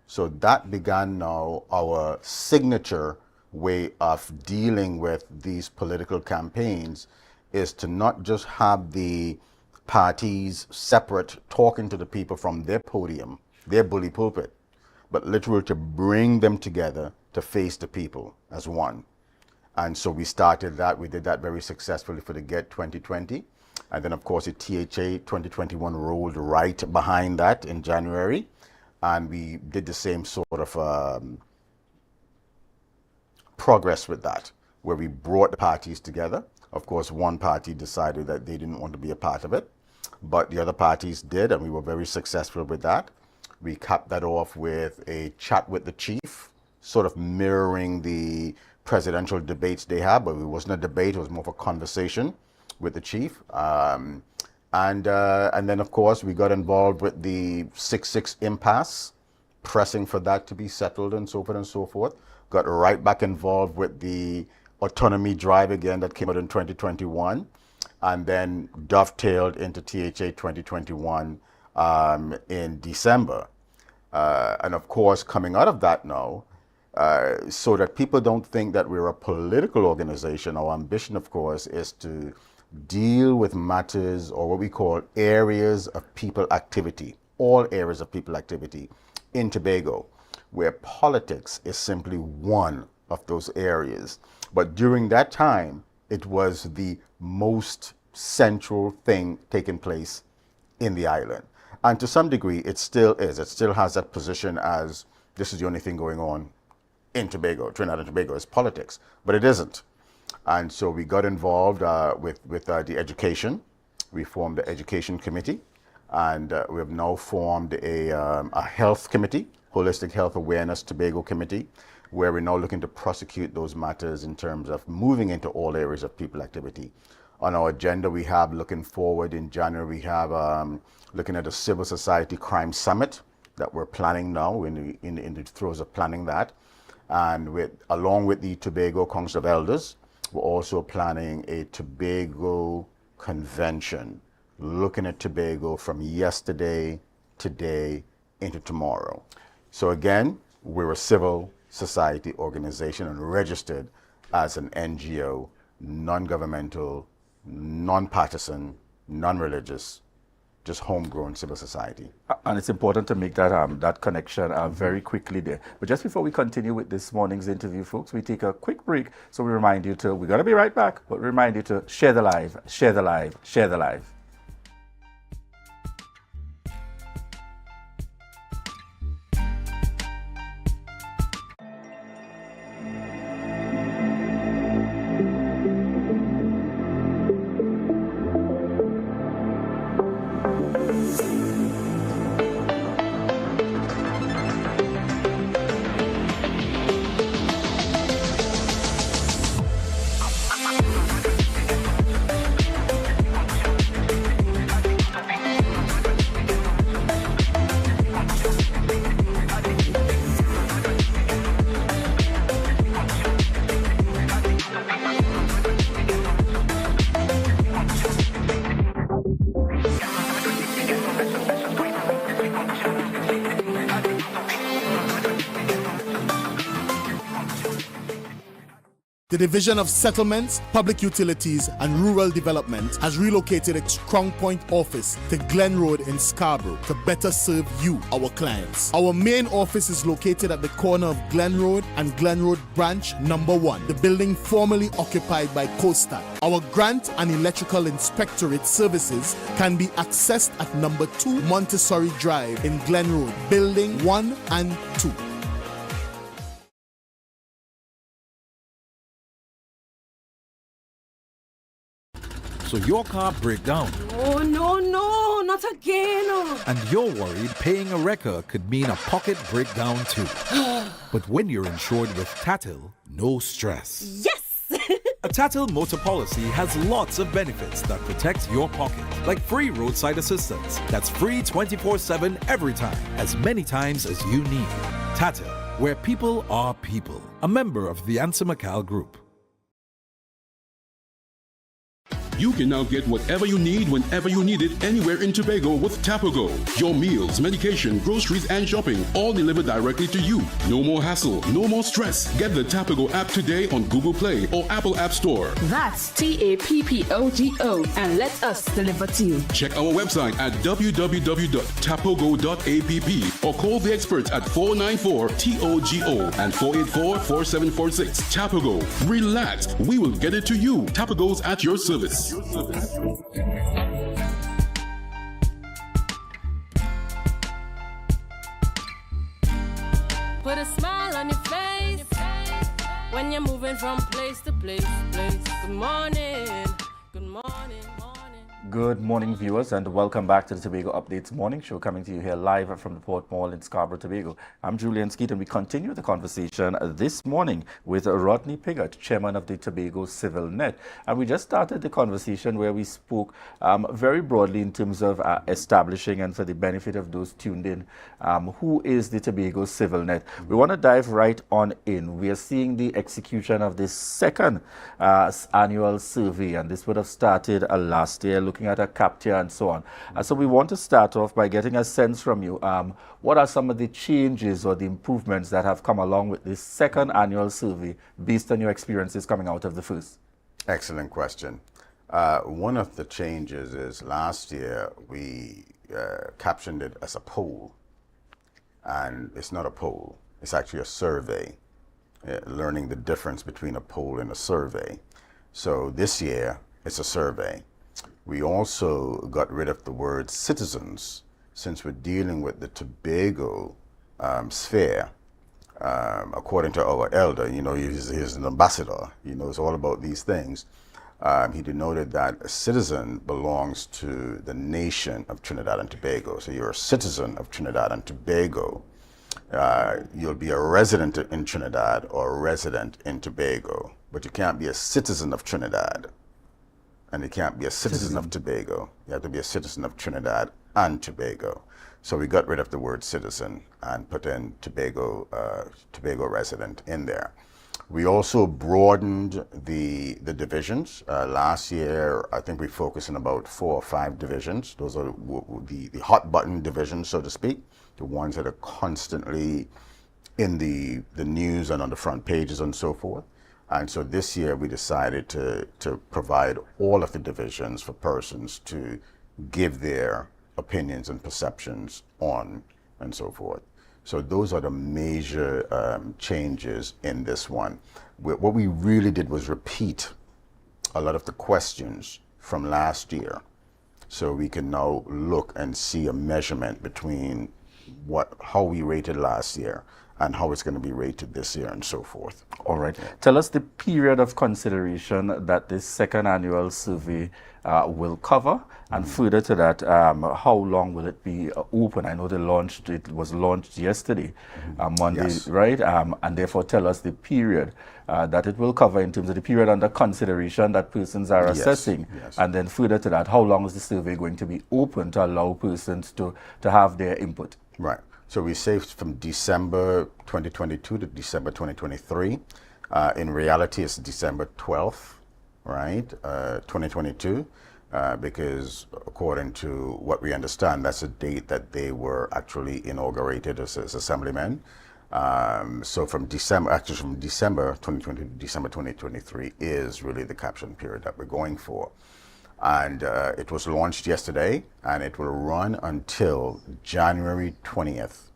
So that began now our signature way of dealing with these political campaigns, is to not just have the parties separate talking to the people from their podium, their bully pulpit, but literally to bring them together to face the people as one. And so we started that. We did that very successfully for the Get 2020. And then, of course, the THA 2021 rolled right behind that in January. And we did the same sort of progress with that, where we brought the parties together. Of course, one party decided that they didn't want to be a part of it, but the other parties did, and we were very successful with that. We capped that off with a chat with the chief, sort of mirroring the presidential debates they had, but it wasn't a debate, it was more of a conversation with the chief. And then, of course, we got involved with the 6-6 impasse, pressing for that to be settled and so forth and so forth. Got right back involved with the autonomy drive again that came out in 2021, and then dovetailed into THA 2021 in December. And of course, coming out of that now, so that people don't think that we're a political organization, our ambition, of course, is to deal with matters, or what we call areas of people activity, all areas of people activity in Tobago, where politics is simply one of those areas. But during that time, it was the most central thing taking place in the island. And to some degree, it still is. It still has that position as this is the only thing going on in Tobago, Trinidad and Tobago, is politics. But it isn't. And so we got involved with the education. We formed the education committee, and we have now formed a health committee, Holistic Health Awareness Tobago Committee, where we're now looking to prosecute those matters in terms of moving into all areas of people activity. On our agenda, we have, looking forward in January, we have looking at a civil society crime summit that we're planning now, in the throes of planning that. And along with the Tobago Council of Elders, we're also planning a Tobago convention, looking at Tobago from yesterday, today, into tomorrow. So again, we're a civil society organization and registered as an NGO, non-governmental, non-partisan, non-religious, just homegrown civil society. And it's important to make that that connection very quickly there. But just before we continue with this morning's interview, folks, we take a quick break. So we remind you to, we're going to be right back, but remind you to share the live, share the live, share the live. The Division of Settlements, Public Utilities and Rural Development has relocated its Crown Point office to Glen Road in Scarborough to better serve you, our clients. Our main office is located at the corner of Glen Road and Glen Road Branch Number 1, the building formerly occupied by Coastal. Our grant and electrical inspectorate services can be accessed at Number 2 Montessori Drive in Glen Road, Building 1 and 2. So your car break down. Oh, no, not again. And you're worried paying a wrecker could mean a pocket breakdown too. But when you're insured with Tatil, no stress. Yes! A Tatil motor policy has lots of benefits that protect your pocket, like free roadside assistance. That's free 24/7 every time, as many times as you need. Tatil, where people are people. A member of the Ansa McCall Group. You can now get whatever you need whenever you need it anywhere in Tobago with Tobago. Your meals, medication, groceries, and shopping all delivered directly to you. No more hassle, no more stress. Get the Tobago app today on Google Play or Apple App Store. That's TAPPOGO and let us deliver to you. Check our website at www.tapogo.app or call the experts at 494-TOGO and 484-4746. Tobago. Relax. We will get it to you. Tobago's at your service. Put a smile on your face when you're moving from place to place. Good morning, good morning. Good morning, viewers, and welcome back to the Tobago Updates morning show, coming to you here live from the Port Mall in Scarborough, Tobago. I'm Julian Skeet, and we continue the conversation this morning with Rodney Piggott, chairman of the Tobago Civil Net. And we just started the conversation where we spoke very broadly in terms of establishing, and for the benefit of those tuned in, who is the Tobago Civil Net. We want to dive right on in. We are seeing the execution of this second annual survey, and this would have started last year, looking at a capture and so on. So we want to start off by getting a sense from you. What are some of the changes or the improvements that have come along with this second annual survey based on your experiences coming out of the first? Excellent question. One of the changes is last year we captioned it as a poll. And it's not a poll, it's actually a survey, learning the difference between a poll and a survey. So this year it's a survey. We also got rid of the word citizens, since we're dealing with the Tobago sphere. According to our elder, he's an ambassador. He knows all about these things. He denoted that a citizen belongs to the nation of Trinidad and Tobago. So you're a citizen of Trinidad and Tobago. You'll be a resident in Trinidad or a resident in Tobago, but you can't be a citizen of Trinidad. And you can't be a citizen of Tobago. You have to be a citizen of Trinidad and Tobago. So we got rid of the word citizen and put in Tobago resident in there. We also broadened the divisions. Last year, I think we focused on about 4 or 5 divisions. Those are the hot button divisions, so to speak, the ones that are constantly in the news and on the front pages and so forth. And so this year we decided to provide all of the divisions for persons to give their opinions and perceptions on and so forth. So those are the major changes in this one. What we really did was repeat a lot of the questions from last year. So we can now look and see a measurement between how we rated last year and how it's going to be rated this year and so forth. All right. Tell us the period of consideration that this second annual survey will cover, and further to that, how long will it be open? I know it was launched yesterday, Monday, yes. Right? And therefore tell us the period that it will cover in terms of the period under consideration that persons are assessing. Yes. And then further to that, how long is the survey going to be open to allow persons to have their input? Right. So we saved from December 2022 to December 2023. In reality, it's December 12th, right, 2022, because according to what we understand, that's the date that they were actually inaugurated as assemblymen. So from December 2020 to December 2023 is really the caption period that we're going for. And it was launched yesterday, and it will run until January 20th,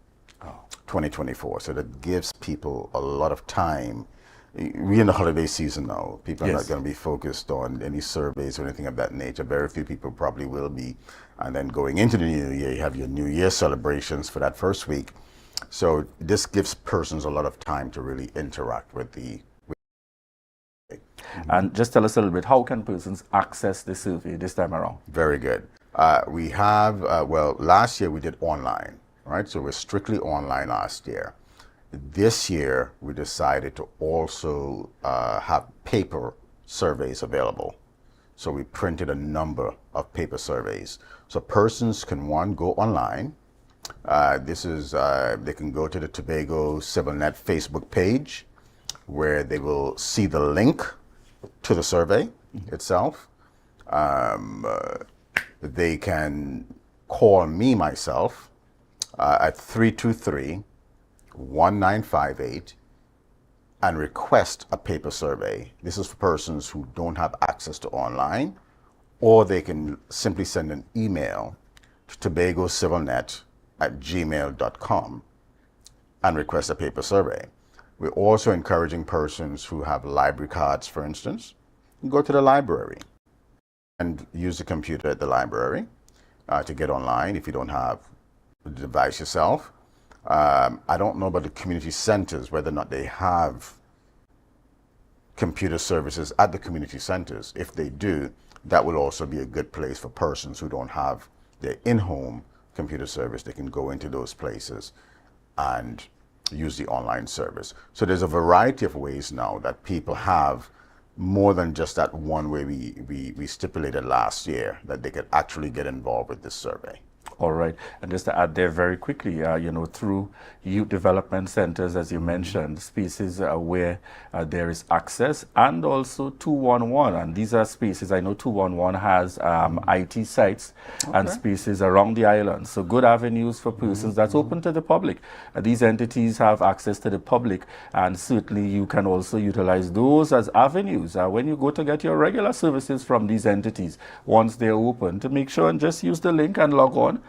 2024. So that gives people a lot of time. We're in the holiday season now. People are not going to be focused on any surveys or anything of that nature. Very few people probably will be. And then going into the new year, you have your New Year celebrations for that first week. So this gives persons a lot of time to really interact with the. And just tell us a little bit, how can persons access the survey this time around? Very good. We have, well, last year we did online, right? So we're strictly online last year. This year, we decided to also have paper surveys available. So we printed a number of paper surveys. So persons can, one, go online. They can go to the Tobago CivilNet Facebook page, where they will see the link to the survey itself. They can call me, myself, at 323-1958 and request a paper survey. This is for persons who don't have access to online, or they can simply send an email to tobagocivilnet@gmail.com and request a paper survey. We're also encouraging persons who have library cards, for instance, go to the library and use the computer at the library to get online if you don't have the device yourself. I don't know about the community centers, whether or not they have computer services at the community centers. If they do, that will also be a good place for persons who don't have their in-home computer service. They can go into those places and use the online service. So there's a variety of ways now that people have, more than just that one way we stipulated last year, that they could actually get involved with this survey. All right. And just to add there very quickly, through youth development centers, as you mentioned, spaces where there is access, and also 211. And these are spaces, I know 211 has IT sites and spaces around the island. So good avenues for persons that's open to the public. These entities have access to the public, and certainly you can also utilize those as avenues when you go to get your regular services from these entities. Once they're open, to make sure and just use the link and log on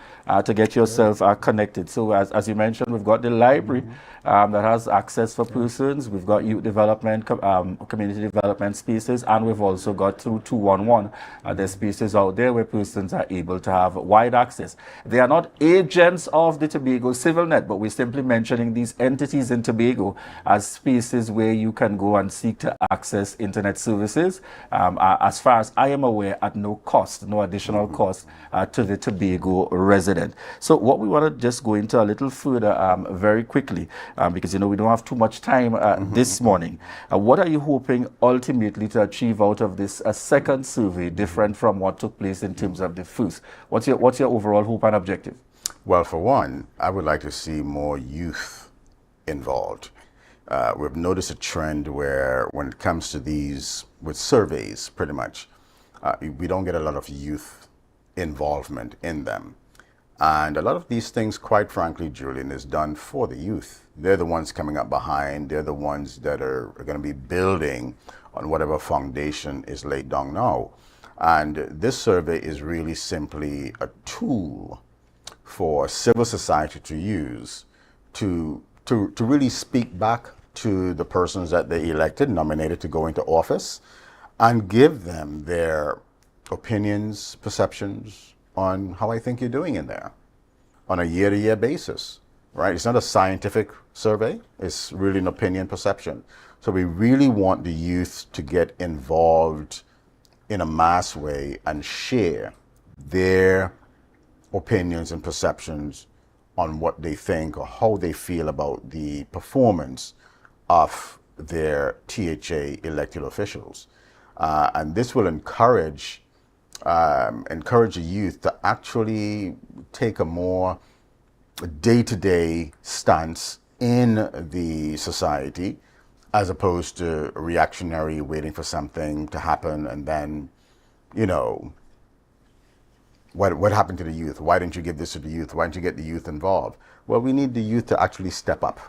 to get yourself connected. So as you mentioned, we've got the library that has access for persons. We've got youth development, community development spaces, and we've also got through 211. There's spaces out there where persons are able to have wide access. They are not agents of the Tobago CivilNet, but we're simply mentioning these entities in Tobago as spaces where you can go and seek to access internet services, as far as I am aware, at no cost, no additional cost to the Tobago resident. So what we want to just go into a little further very quickly, because we don't have too much time this morning. What are you hoping ultimately to achieve out of this second survey, different from what took place in terms of the first? What's your overall hope and objective? Well, for one, I would like to see more youth involved. We've noticed a trend where when it comes to these, with surveys, pretty much, we don't get a lot of youth involvement in them. And a lot of these things, quite frankly, Julian, is done for the youth. They're the ones coming up behind. They're the ones that are going to be building on whatever foundation is laid down now. And this survey is really simply a tool for civil society to use to really speak back to the persons that they elected, nominated to go into office, and give them their opinions, perceptions on how I think you're doing in there on a year-to-year basis, right? It's not a scientific survey. It's really an opinion perception. So we really want the youth to get involved in a mass way and share their opinions and perceptions on what they think or how they feel about the performance of their THA elected officials. And this will encourage the youth to actually take a more day-to-day stance in the society, as opposed to reactionary, waiting for something to happen and then, what happened to the youth? Why didn't you give this to the youth? Why didn't you get the youth involved? Well, we need the youth to actually step up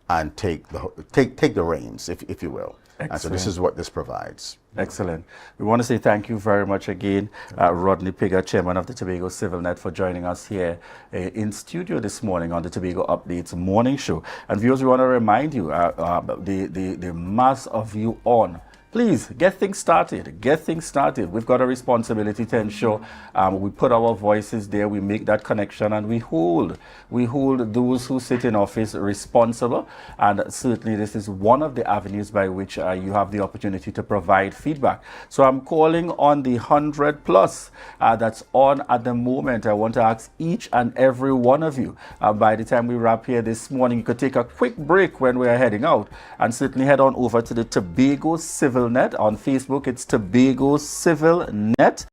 and take the reins, if you will. Excellent. And so this is what this provides. Excellent. We want to say thank you very much again, Rodney Pigger, Chairman of the Tobago Civil Net, for joining us here in studio this morning on the Tobago Updates morning show. And viewers, we want to remind you, the mass of you on, please get things started. Get things started. We've got a responsibility to ensure we put our voices there, we make that connection, and we hold those who sit in office responsible. And certainly this is one of the avenues by which you have the opportunity to provide feedback. So I'm calling on the 100 plus that's on at the moment. I want to ask each and every one of you, by the time we wrap here this morning, you could take a quick break when we are heading out and certainly head on over to the Tobago Civil Net. On Facebook, it's Tobago Civil Net.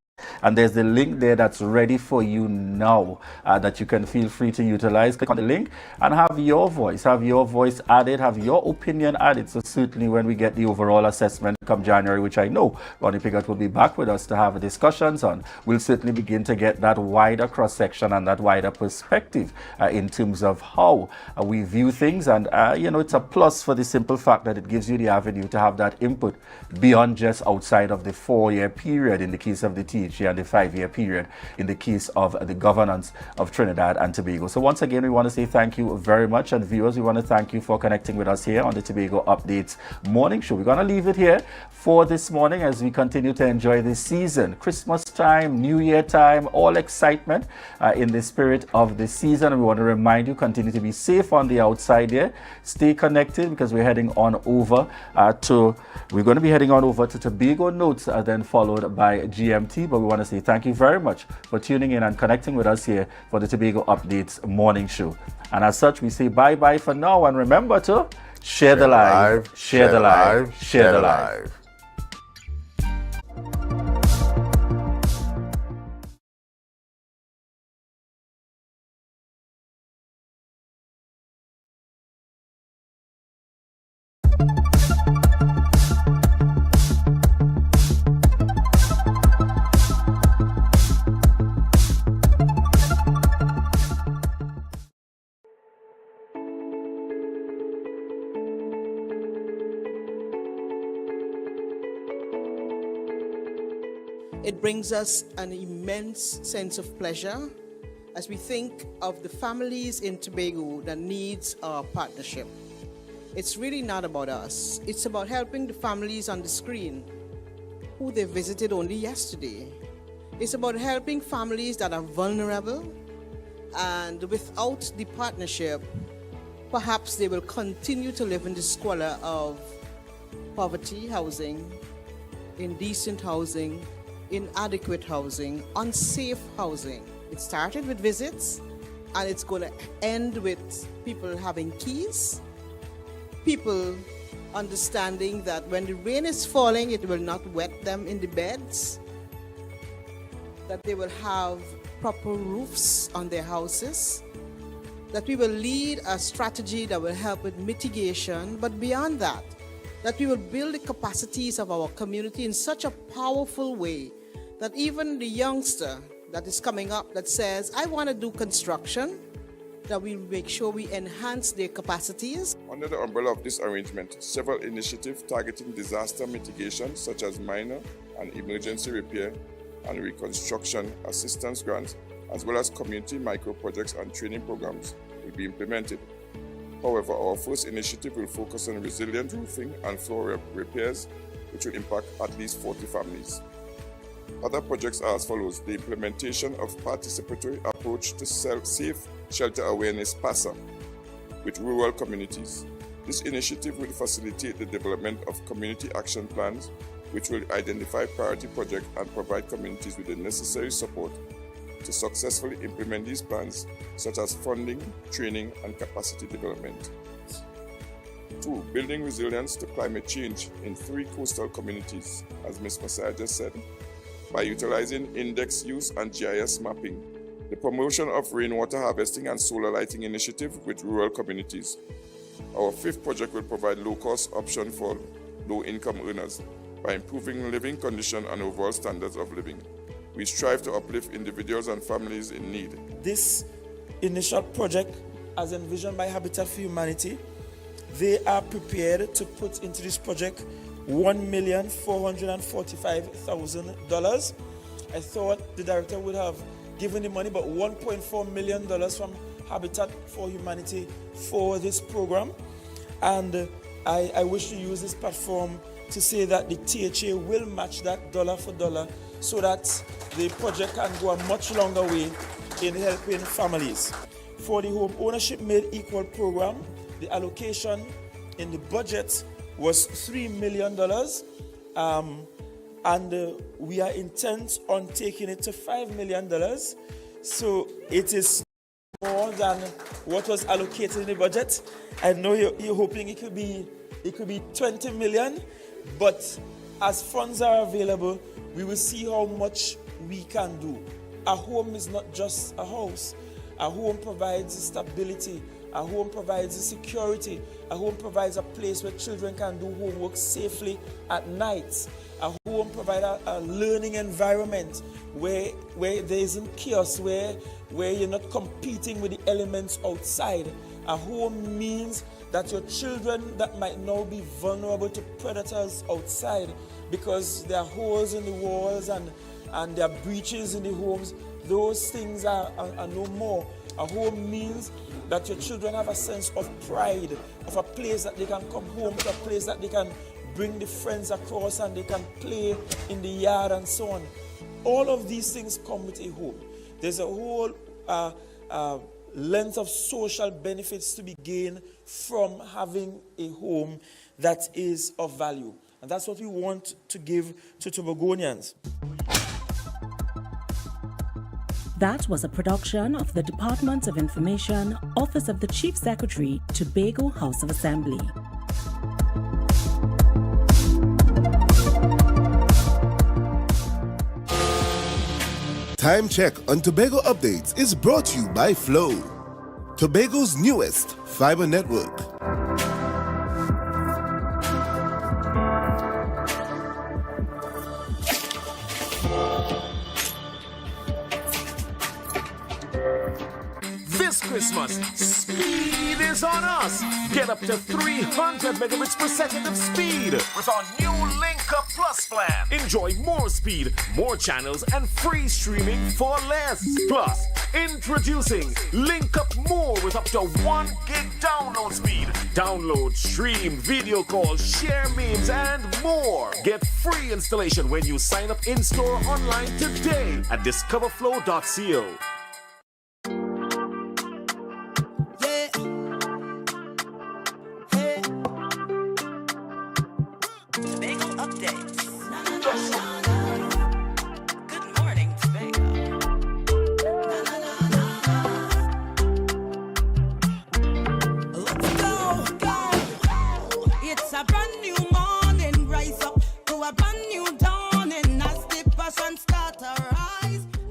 And there's the link there that's ready for you now that you can feel free to utilize. Click on the link and have your voice added, have your opinion added. So certainly when we get the overall assessment come January, which I know Ronnie Piggott will be back with us to have discussions on, we'll certainly begin to get that wider cross-section and that wider perspective in terms of how we view things. And, it's a plus for the simple fact that it gives you the avenue to have that input beyond just outside of the 4-year period in the case of the THC and the 5-year period in the case of the governance of Trinidad and Tobago. So once again, we want to say thank you very much. And viewers, we want to thank you for connecting with us here on the Tobago Updates morning show. We're going to leave it here for this morning as we continue to enjoy this season. Christmas time, New Year time, all excitement in the spirit of the season. And we want to remind you, continue to be safe on the outside there. Stay connected because we're heading on over to Tobago Notes, then followed by GMT. But we want to say thank you very much for tuning in and connecting with us here for the Tobago Updates morning show. And as such, we say bye-bye for now. And remember to share the live, share the live, share the live. It brings us an immense sense of pleasure as we think of the families in Tobago that needs our partnership. It's really not about us. It's about helping the families on the screen who they visited only yesterday. It's about helping families that are vulnerable, and without the partnership, perhaps they will continue to live in the squalor of poverty housing, indecent housing, inadequate housing, unsafe housing. It started with visits and it's going to end with people having keys, people understanding that when the rain is falling, it will not wet them in the beds, that they will have proper roofs on their houses, that we will lead a strategy that will help with mitigation, but beyond that, that we will build the capacities of our community in such a powerful way that even the youngster that is coming up that says, I want to do construction, that we make sure we enhance their capacities. Under the umbrella of this arrangement, several initiatives targeting disaster mitigation, such as minor and emergency repair and reconstruction assistance grants, as well as community micro-projects and training programs, will be implemented. However, our first initiative will focus on resilient roofing and floor repairs, which will impact at least 40 families. Other projects are as follows: the implementation of participatory approach to safe shelter awareness PASA with rural communities. This initiative will facilitate the development of community action plans, which will identify priority projects and provide communities with the necessary support to successfully implement these plans, such as funding, training, and capacity development. 2. Building resilience to climate change in 3 coastal communities, as Ms. Messiah just said, by utilizing index use and GIS mapping. The promotion of rainwater harvesting and solar lighting initiative with rural communities. Our 5th project will provide low-cost option for low-income earners by improving living conditions and overall standards of living. We strive to uplift individuals and families in need. This initial project, as envisioned by Habitat for Humanity, they are prepared to put into this project $1,445,000. I thought the director would have given the money, but $1.4 million from Habitat for Humanity for this program. And I wish to use this platform to say that the THA will match that dollar for dollar so that the project can go a much longer way in helping families. For the Home Ownership Made Equal program, the allocation in the budget was $3 million, and we are intent on taking it to $5 million. So it is more than what was allocated in the budget. I know you're hoping it could be 20 million, but as funds are available, we will see how much we can do. A home is not just a house. A home provides stability. A home provides security. A home provides a place where children can do homework safely at night. A home provides a learning environment where there isn't chaos, where you're not competing with the elements outside. A home means that your children that might now be vulnerable to predators outside because there are holes in the walls and there are breaches in the homes, those things are no more. A home means that your children have a sense of pride, of a place that they can come home to, a place that they can bring the friends across and they can play in the yard and so on. All of these things come with a home. There's a whole length of social benefits to be gained from having a home that is of value. And that's what we want to give to Tobagonians. That was a production of the Department of Information, Office of the Chief Secretary, Tobago House of Assembly. Time check on Tobago Updates is brought to you by Flow, Tobago's newest fiber network. This Christmas, speed is on us. Get up to 300 megabits per second of speed with our new Link Up Plus plan. Enjoy more speed, more channels, and free streaming for less. Plus, introducing Link Up More with up to 1 gig download speed. Download, stream, video calls, share memes, and more. Get free installation when you sign up in-store or online today at discoverflow.co.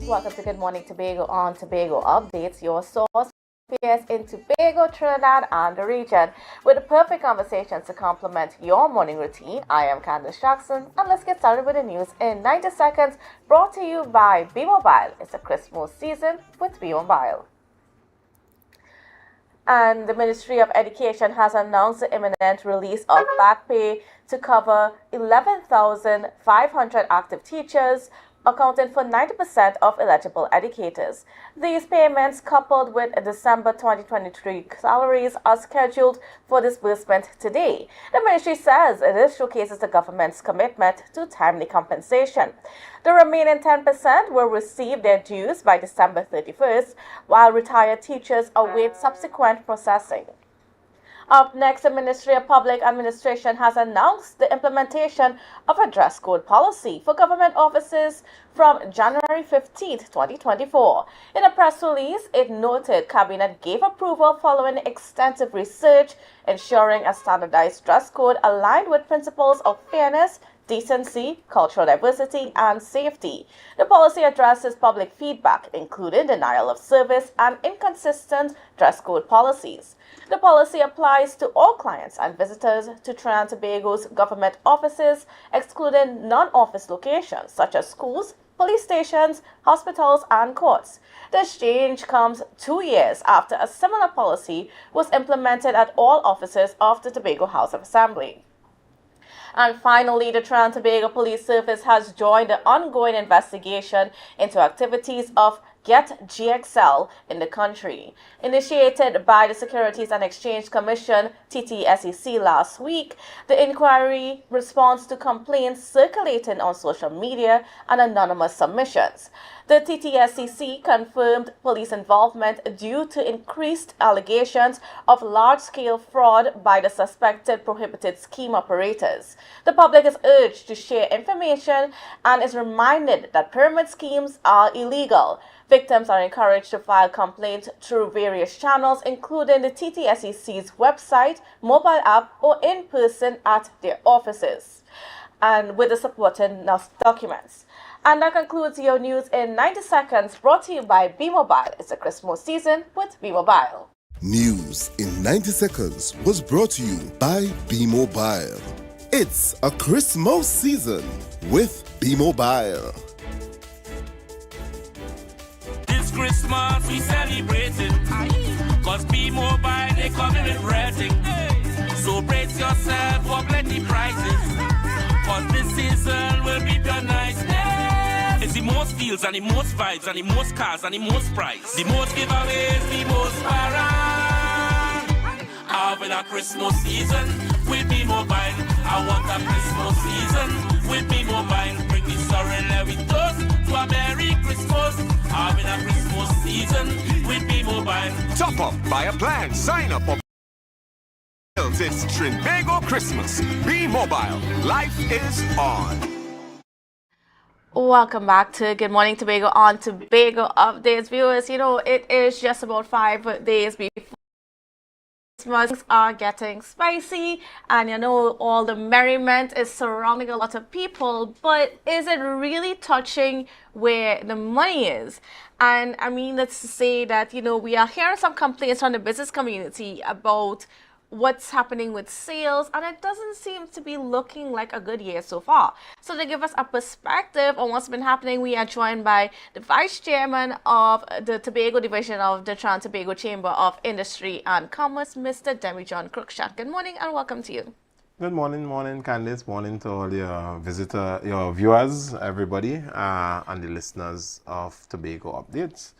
Welcome to Good Morning Tobago on Tobago Updates, your source for affairs in Tobago, Trinidad, and the region, with the perfect conversations to complement your morning routine. I am Candace Jackson, and let's get started with the news in 90 seconds, brought to you by B-Mobile. It's a Christmas season with B-Mobile. And the Ministry of Education has announced the imminent release of back pay to cover 11,500 active teachers, accounting for 90% of eligible educators. These payments, coupled with December 2023 salaries, are scheduled for disbursement today. The ministry says this showcases the government's commitment to timely compensation. The remaining 10% will receive their dues by December 31st, while retired teachers await subsequent processing. Up next, the Ministry of Public Administration has announced the implementation of a dress code policy for government offices from January 15, 2024. In a press release, it noted Cabinet gave approval following extensive research, ensuring a standardized dress code aligned with principles of fairness, decency, cultural diversity, and safety. The policy addresses public feedback, including denial of service and inconsistent dress code policies. The policy applies to all clients and visitors to Trinidad and Tobago's government offices, excluding non-office locations such as schools, police stations, hospitals, and courts. This change comes 2 years after a similar policy was implemented at all offices of the Tobago House of Assembly. And finally, the Trinidad and Tobago Police Service has joined the ongoing investigation into activities of Get GXL in the country. Initiated by the Securities and Exchange Commission, TTSEC, last week, the inquiry responds to complaints circulating on social media and anonymous submissions. The TTSEC confirmed police involvement due to increased allegations of large-scale fraud by the suspected prohibited scheme operators. The public is urged to share information and is reminded that pyramid schemes are illegal. Victims are encouraged to file complaints through various channels, including the TTSEC's website, mobile app, or in person at their offices, and with the supporting documents. And that concludes your news in 90 seconds, brought to you by B-Mobile. It's a Christmas season with B-Mobile. News in 90 seconds was brought to you by B-Mobile. It's a Christmas season with B-Mobile. Christmas we celebrating, cause B-Mobile they coming with rating. So brace yourself for plenty prices, cause this season will be the nice. It's the most deals and the most vibes and the most cars and the most price, the most giveaways, the most para. Having a Christmas season with B-Mobile. I want a Christmas season with B-Mobile. Bring the sorrel every toast to a Merry Christmas. Having a Christmas season with B-Mobile. Top up, buy a plan, sign up. It's Tobago Christmas. B-Mobile. Life is on. Welcome back to Good Morning Tobago on Tobago Updates. Viewers, you know, it is just about 5 days before Christmas. Are getting spicy, and you know, all the merriment is surrounding a lot of people, but is it really touching where the money is? And I mean, let's say that, you know, we are hearing some complaints from the business community about what's happening with sales, and it doesn't seem to be looking like a good year so far. So to give us a perspective on what's been happening, we are joined by the Vice Chairman of the Tobago Division of the Trinidad and Tobago Chamber of Industry and Commerce, Mr. Demi John Cruikshank. Good morning and welcome to you. Good morning, Candice. Morning to all your your viewers, everybody, and the listeners of Tobago Updates.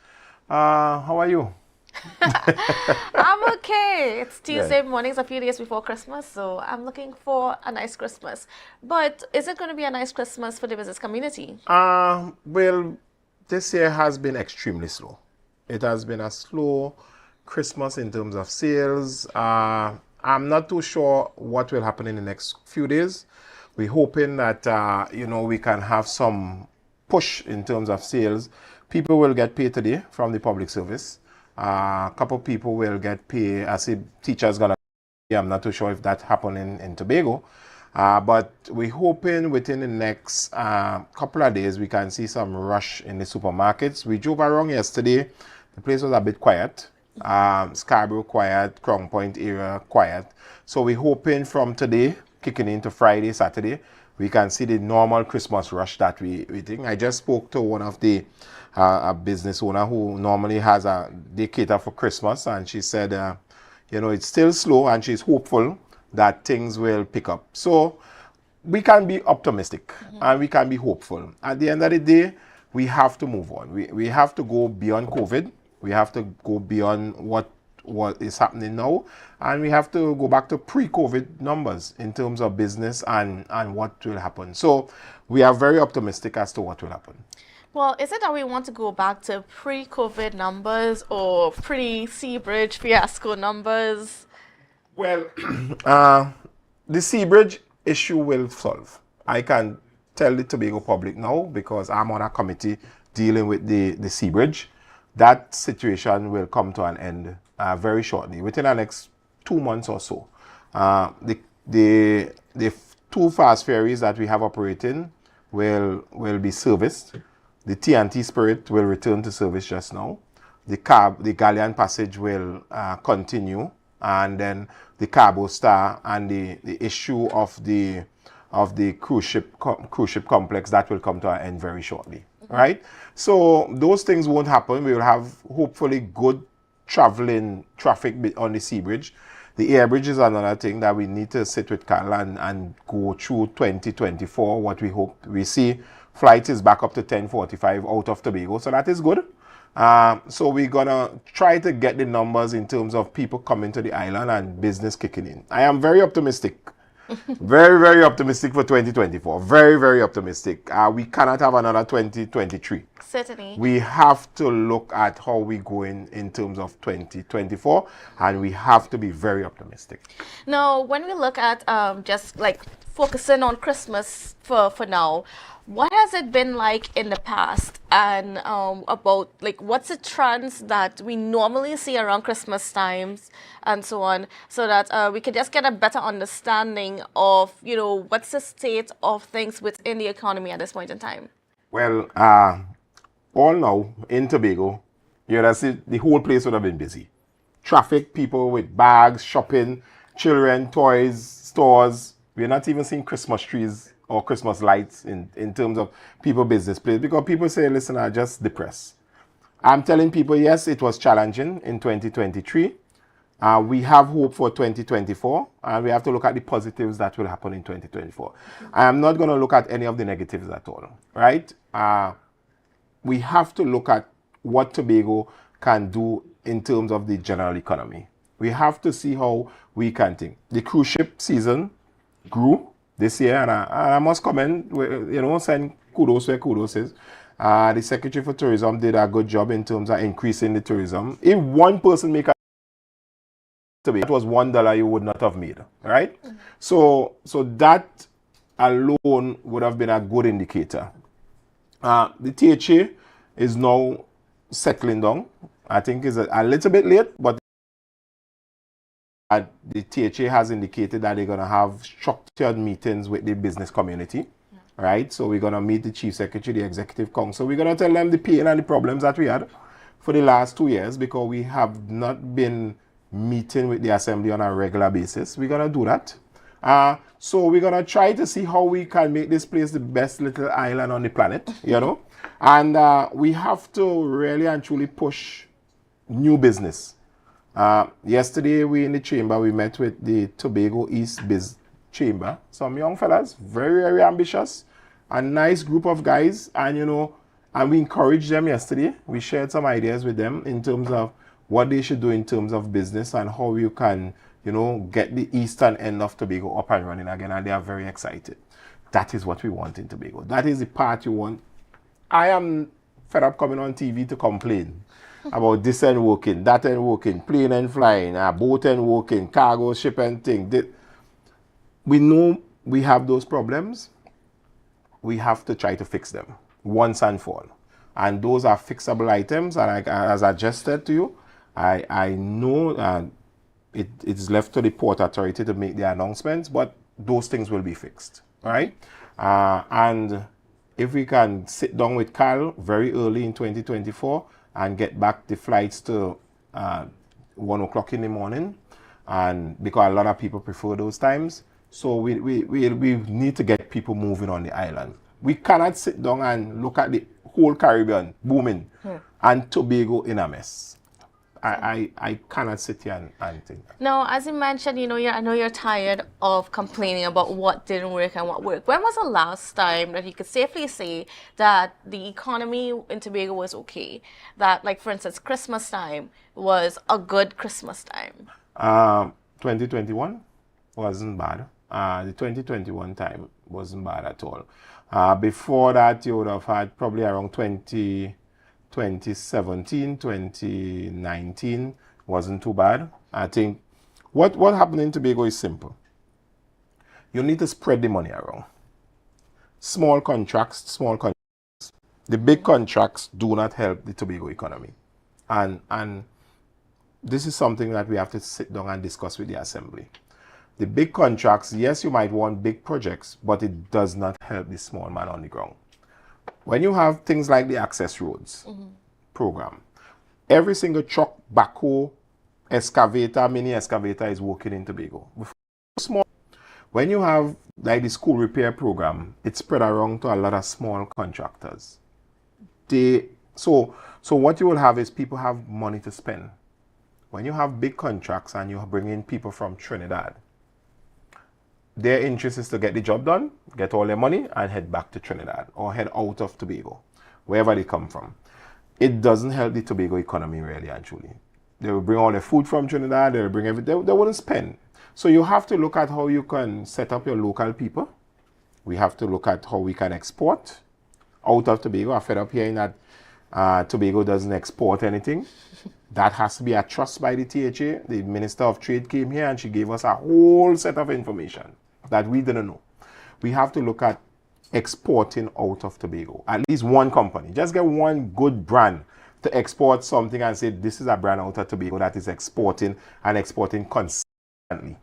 How are you? I'm okay. It's Tuesday mornings, a few days before Christmas, so I'm looking for a nice Christmas. But is it going to be a nice Christmas for the business community? Well, this year has been extremely slow. It has been a slow Christmas in terms of sales. I'm not too sure what will happen in the next few days. We're hoping that, you know, we can have some push in terms of sales. People will get paid today from the public service. A couple people will get paid. I see teachers gonna. I'm not too sure if that happened in Tobago, but we're hoping within the next couple of days we can see some rush in the supermarkets. We drove around yesterday. The place was a bit quiet. Scarborough quiet, Crown Point area quiet. So we're hoping from today, kicking into Friday, Saturday, we can see the normal Christmas rush that we think. I just spoke to one of the a business owner who normally has they cater for Christmas, and she said, you know, it's still slow, and she's hopeful that things will pick up. So we can be optimistic and we can be hopeful. At the end of the day, we have to move on. We have to go beyond COVID. We have to go beyond what is happening now, and we have to go back to pre-COVID numbers in terms of business and what will happen. So we are very optimistic as to what will happen. Well, is it that we want to go back to pre-COVID numbers or pre-Seabridge fiasco numbers? Well, the Seabridge issue will solve. I can tell the Tobago public now because I'm on a committee dealing with the Seabridge. That situation will come to an end very shortly, within the next 2 months or so. The 2 fast ferries that we have operating will be serviced. The T&T Spirit will return to service just now. The Galleon Passage will continue, and then the Cabo Star and the issue of the cruise ship complex, that will come to an end very shortly. right? So those things won't happen. We will have hopefully good traveling traffic on the sea bridge. The air bridge is another thing that we need to sit with Carl and go through 2024, what we hope. We see flight is back up to 10:45 out of Tobago, so that is good. So we're going to try to get the numbers in terms of people coming to the island and business kicking in. I am very optimistic. Very, very optimistic for 2024. Very, very optimistic. We cannot have another 2023. Certainly. We have to look at how we go in terms of 2024, and we have to be very optimistic. Now, when we look at just like focusing on Christmas for now, what has it been like in the past, and about like what's the trends that we normally see around Christmas times and so on, so that we can just get a better understanding of, you know, what's the state of things within the economy at this point in time? Well, all now in Tobago, you know, the whole place would have been busy. Traffic, people with bags, shopping, children, toys, stores. We're not even seeing Christmas trees or Christmas lights in terms of people business place, because people say, listen, I'm just depressed. I'm telling people, yes, it was challenging in 2023. We have hope for 2024, and we have to look at the positives that will happen in 2024. I am not going to look at any of the negatives at all, right? We have to look at what Tobago can do in terms of the general economy. We have to see how we can think. The cruise ship season grew this year, and I must comment, you know, send kudos where kudos is. The Secretary for Tourism did a good job in terms of increasing the tourism. If one person make a that was $1 you would not have made, right? So that alone would have been a good indicator. The THA is now settling down. I think it's a little bit late, but the THA has indicated that they're going to have structured meetings with the business community, right? So we're going to meet the Chief Secretary, the Executive Council. We're going to tell them the pain and the problems that we had for the last 2 years, because we have not been meeting with the Assembly on a regular basis. We're going to do that. So we're going to try to see how we can make this place the best little island on the planet, you know? And we have to really and truly push new business. Yesterday, we in the chamber, we met with the Tobago East Biz Chamber. Some young fellas, very, very ambitious, a nice group of guys. And, you know, and we encouraged them yesterday. We shared some ideas with them in terms of what they should do in terms of business and how you can, you know, get the eastern end of Tobago up and running again. And they are very excited. That is what we want in Tobago. That is the part you want. I am fed up coming on TV to complain about this and working, that and working, plane and flying, boat and working, cargo, ship and thing. We know we have those problems. We have to try to fix them once and for all. And those are fixable items. And as I just said to you, I know it is left to the Port Authority to make the announcements, but those things will be fixed, right? And if we can sit down with Carl very early in 2024 and get back the flights to 1 o'clock in the morning, and because a lot of people prefer those times, so we need to get people moving on the island. We cannot sit down and look at the whole Caribbean booming and Tobago in a mess. I cannot sit here and think that. Now, as you mentioned, you know, I know you're tired of complaining about what didn't work and what worked. When was the last time that you could safely say that the economy in Tobago was okay? That, like, for instance, Christmas time was a good Christmas time? 2021 wasn't bad. The 2021 time wasn't bad at all. Before that, you would have had probably around 2017, 2019 wasn't too bad. I think what happened in Tobago is simple. You need to spread the money around. Small contracts. The big contracts do not help the Tobago economy. And this is something that we have to sit down and discuss with the Assembly. The big contracts, yes, you might want big projects, but it does not help the small man on the ground. When you have things like the access roads program, every single truck, backhoe, excavator, mini excavator is working in Tobago. Small. When you have like the school repair program, it's spread around to a lot of small contractors. So what you will have is people have money to spend. When you have big contracts and you bring in people from Trinidad, their interest is to get the job done, get all their money, and head back to Trinidad or head out of Tobago, wherever they come from. It doesn't help the Tobago economy really and truly. They will bring all their food from Trinidad, they will bring everything, they wouldn't spend. So you have to look at how you can set up your local people. We have to look at how we can export out of Tobago. I'm fed up hearing that Tobago doesn't export anything. That has to be a trust by the THA. The Minister of Trade came here and she gave us a whole set of information that we didn't know. We have to look at exporting out of Tobago. At least one company. Just get one good brand to export something and say this is a brand out of Tobago that is exporting and exporting consistently.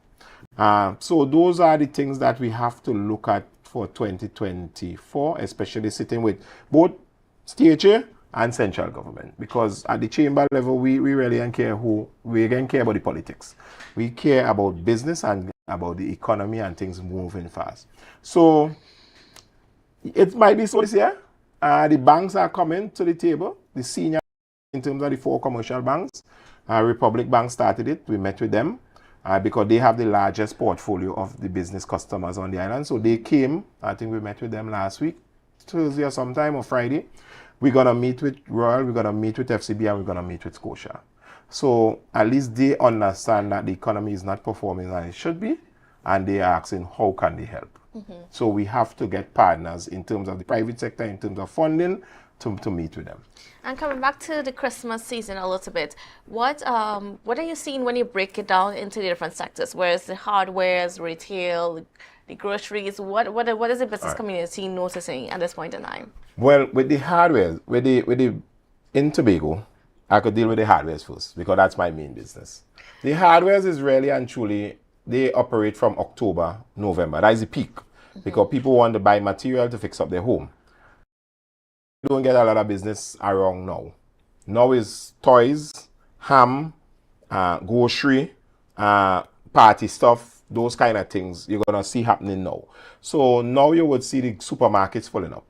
So those are the things that we have to look at for 2024, especially sitting with both THA and central government, because at the chamber level we really don't care we don't care about the politics. We care about business and about the economy and things moving fast. So it might be so this year. The banks are coming to the table, the senior in terms of the 4 commercial banks. Republic Bank started it. We met with them because they have the largest portfolio of the business customers on the island. So they came, I think we met with them last week, Thursday or sometime or Friday. We're going to meet with Royal, we're going to meet with FCB, and we're going to meet with Scotia. So at least they understand that the economy is not performing as it should be, and they are asking how can they help. So we have to get partners in terms of the private sector, in terms of funding, to meet with them. And coming back to the Christmas season a little bit, what are you seeing when you break it down into the different sectors? Whereas the hardwares, retail, the groceries, what is the business community noticing at this point in time? Well, with the hardware, in Tobago, I could deal with the hardwares first because that's my main business. The hardwares is really and truly, they operate from October, November. That is the peak because people want to buy material to fix up their home. You don't get a lot of business around now. Now is toys, ham, grocery, party stuff, those kind of things you're going to see happening now. So now you would see the supermarkets filling up.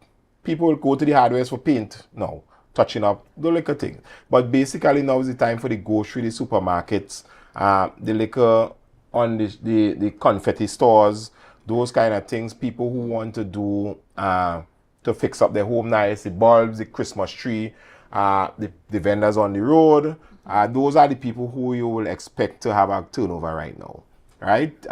People will go to the hardwares for paint now, touching up the liquor thing. But basically now is the time for the grocery, the supermarkets, the liquor on the confetti stores, those kind of things. People who want to do to fix up their home nice, the bulbs, the Christmas tree, the vendors on the road. Those are the people who you will expect to have a turnover right now, right?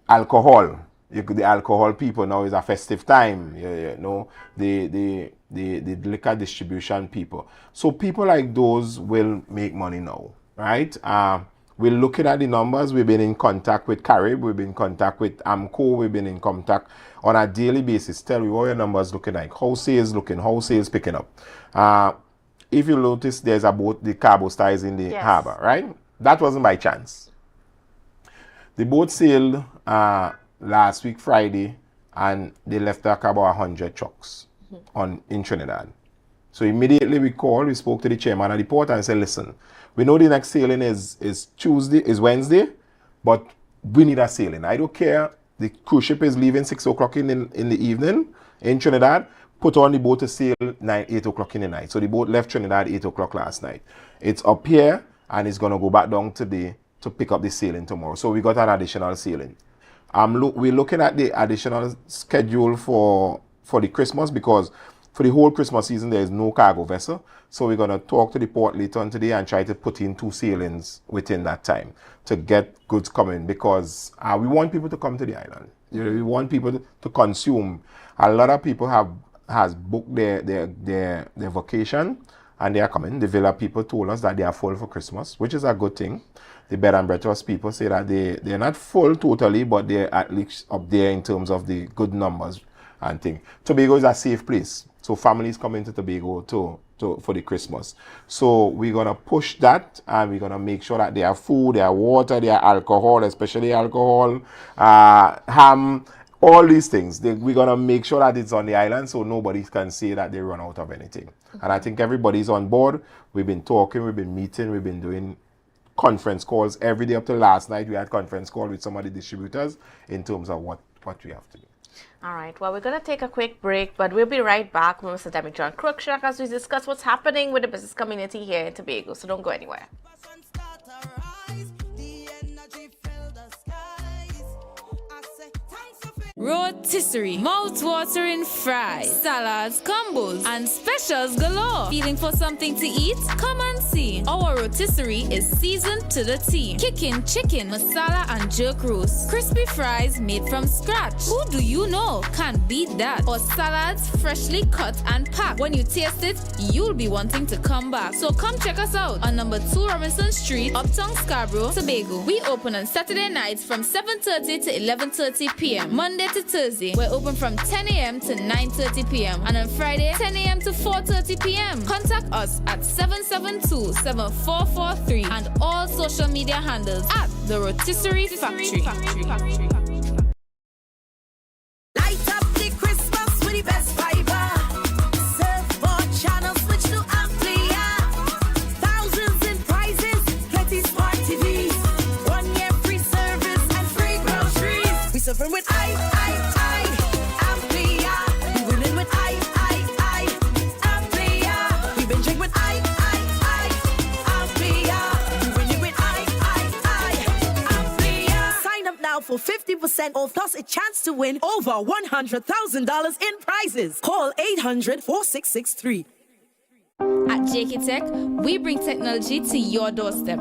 Alcohol. The alcohol people now is a festive time, you know, the liquor distribution people. So people like those will make money now, right? We're looking at the numbers. We've been in contact with Carib. We've been in contact with AMCO. We've been in contact on a daily basis. Tell me what your numbers looking like. How sales looking? How sales picking up? If you notice, there's a boat, the cargo star is in the harbor, right? That wasn't by chance. The boat sailed last week, Friday, and they left about 100 trucks in Trinidad. So immediately we spoke to the chairman of the port and said, listen, we know the next sailing is Wednesday, but we need a sailing. I don't care. The cruise ship is leaving 6 o'clock in the evening in Trinidad. Put on the boat to sail 8 o'clock in the night. So the boat left Trinidad 8 o'clock last night. It's up here and it's going to go back down today to pick up the sailing tomorrow. So we got an additional sailing. We're looking at the additional schedule for the Christmas because for the whole Christmas season, there is no cargo vessel. So we're going to talk to the port later on today and try to put in 2 sailings within that time to get goods coming because we want people to come to the island. You know, we want people to consume. A lot of people has booked their vacation and they are coming. The villa people told us that they are full for Christmas, which is a good thing. The bed and breakfast people say that they're not full totally, but they're at least up there in terms of the good numbers and things. Tobago is a safe place. So families come into Tobago for the Christmas. So we're going to push that and we're going to make sure that they have food, they have water, they have alcohol, especially alcohol, ham, all these things. We're going to make sure that it's on the island so nobody can say that they run out of anything. And I think everybody's on board. We've been talking, we've been meeting, we've been doing conference calls every day up till last night. We had conference call with some of the distributors in terms of what we have to do. All right, well, we're going to take a quick break, but we'll be right back with Mr. Demi John Cruikshank as we discuss what's happening with the business community here in Tobago, so don't go anywhere. Rotisserie, mouth-watering fries, salads, combos, and specials galore. Feeling for something to eat? Come and see. Our rotisserie is seasoned to the T. Kicking chicken, masala, and jerk roast. Crispy fries made from scratch. Who do you know can beat that? Or salads freshly cut and packed. When you taste it, you'll be wanting to come back. So come check us out on number 2 Robinson Street, Uptown Scarborough, Tobago. We open on Saturday nights from 7:30 to 11:30 p.m. Monday to Thursday, we're open from 10 a.m. to 9:30 p.m. and on Friday, 10 a.m. to 4:30 p.m. Contact us at 772-7443 and all social media handles at The Rotisserie Factory. Light up the Christmas with the best fiber. Surfboard channels switch to Amplia. Thousands in prizes, plenty smart TVs. 1 year free service and free groceries. We suffering with Amplia. We winning with Amplia. We been drinking with Amplia. We winning with Amplia. Sign up now for 50% off plus a chance to win over $100,000 in prizes. Call 800-4663. At JK Tech, we bring technology to your doorstep.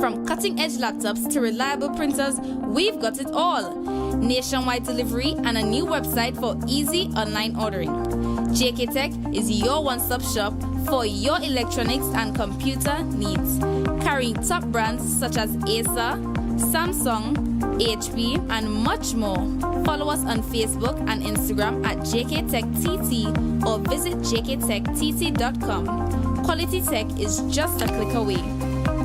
From cutting-edge laptops to reliable printers, we've got it all. Nationwide delivery and a new website for easy online ordering. JK Tech is your one-stop shop for your electronics and computer needs. Carrying top brands such as Acer, Samsung, HP, and much more. Follow us on Facebook and Instagram at JKTechTT or visit jktechtt.com. Quality tech is just a click away.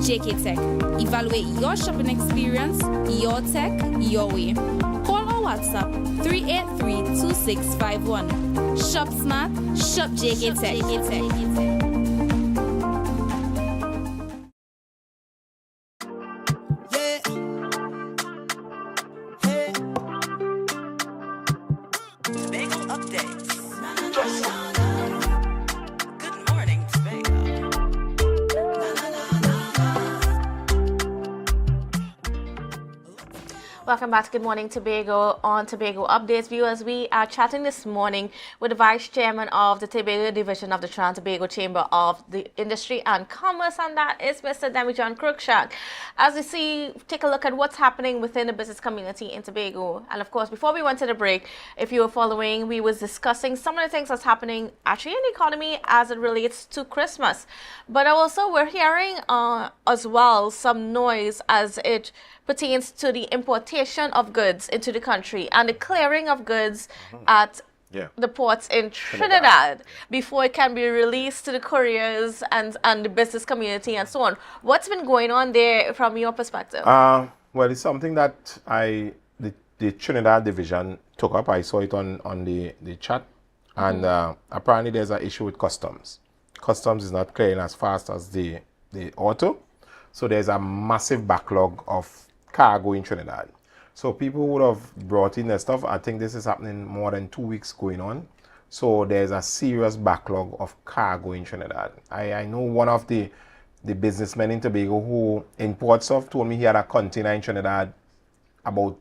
JK Tech. Evaluate your shopping experience, your tech, your way. Call or WhatsApp 383-2651. Shop smart, shop JK Tech. Welcome back to Good Morning Tobago on Tobago Updates. Viewers, we are chatting this morning with the Vice Chairman of the Tobago Division of the Tobago Chamber of the Industry and Commerce, and that is Mr. Demi John Cruikshank. As you see, take a look at what's happening within the business community in Tobago. And of course, before we went to the break, if you were following, we was discussing some of the things that's happening actually in the economy as it relates to Christmas. But also we're hearing as well some noise as it pertains to the importation of goods into the country and the clearing of goods at the ports in Trinidad before it can be released to the couriers and the business community and so on. What's been going on there from your perspective? Well, it's something that the Trinidad division took up. I saw it on the chat, and apparently there's an issue with customs. Customs is not clearing as fast as the auto, so there's a massive backlog of cargo in Trinidad. So people would have brought in their stuff. I think this is happening more than 2 weeks going on. So there's a serious backlog of cargo in Trinidad. I know one of the businessmen in Tobago who imports stuff told me he had a container in Trinidad about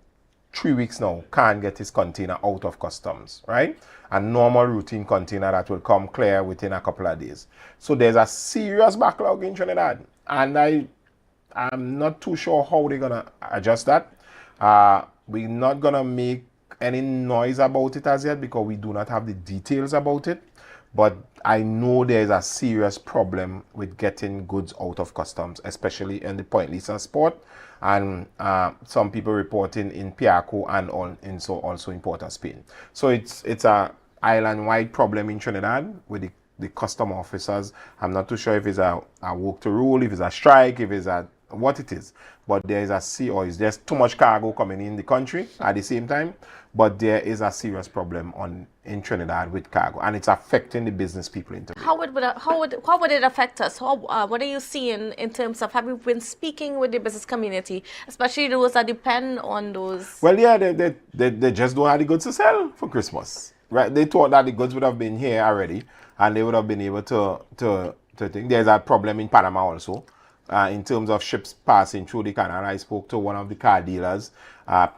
3 weeks now, can't get his container out of customs, right? A normal routine container that will come clear within a couple of days. So there's a serious backlog in Trinidad, and I'm not too sure how they're gonna adjust that. We're not gonna make any noise about it as yet because we do not have the details about it. But I know there's a serious problem with getting goods out of customs, especially in the Point Lisa port, and some people reporting in Piarco and also in Port of Spain. So it's a island-wide problem in Trinidad with the custom officers. I'm not too sure if it's a work to rule, if it's a strike, if it's what it is, but there is there's too much cargo coming in the country at the same time, but there is a serious problem in Trinidad with cargo, and it's affecting the business people in Tobago. how would it affect us? What are you seeing in terms of, have you been speaking with the business community, especially those that depend on those? Well, yeah, they just don't have the goods to sell for Christmas, right? They thought that the goods would have been here already, and they would have been able to think. There's a problem in Panama also, in terms of ships passing through the canal. I spoke to one of the car dealers.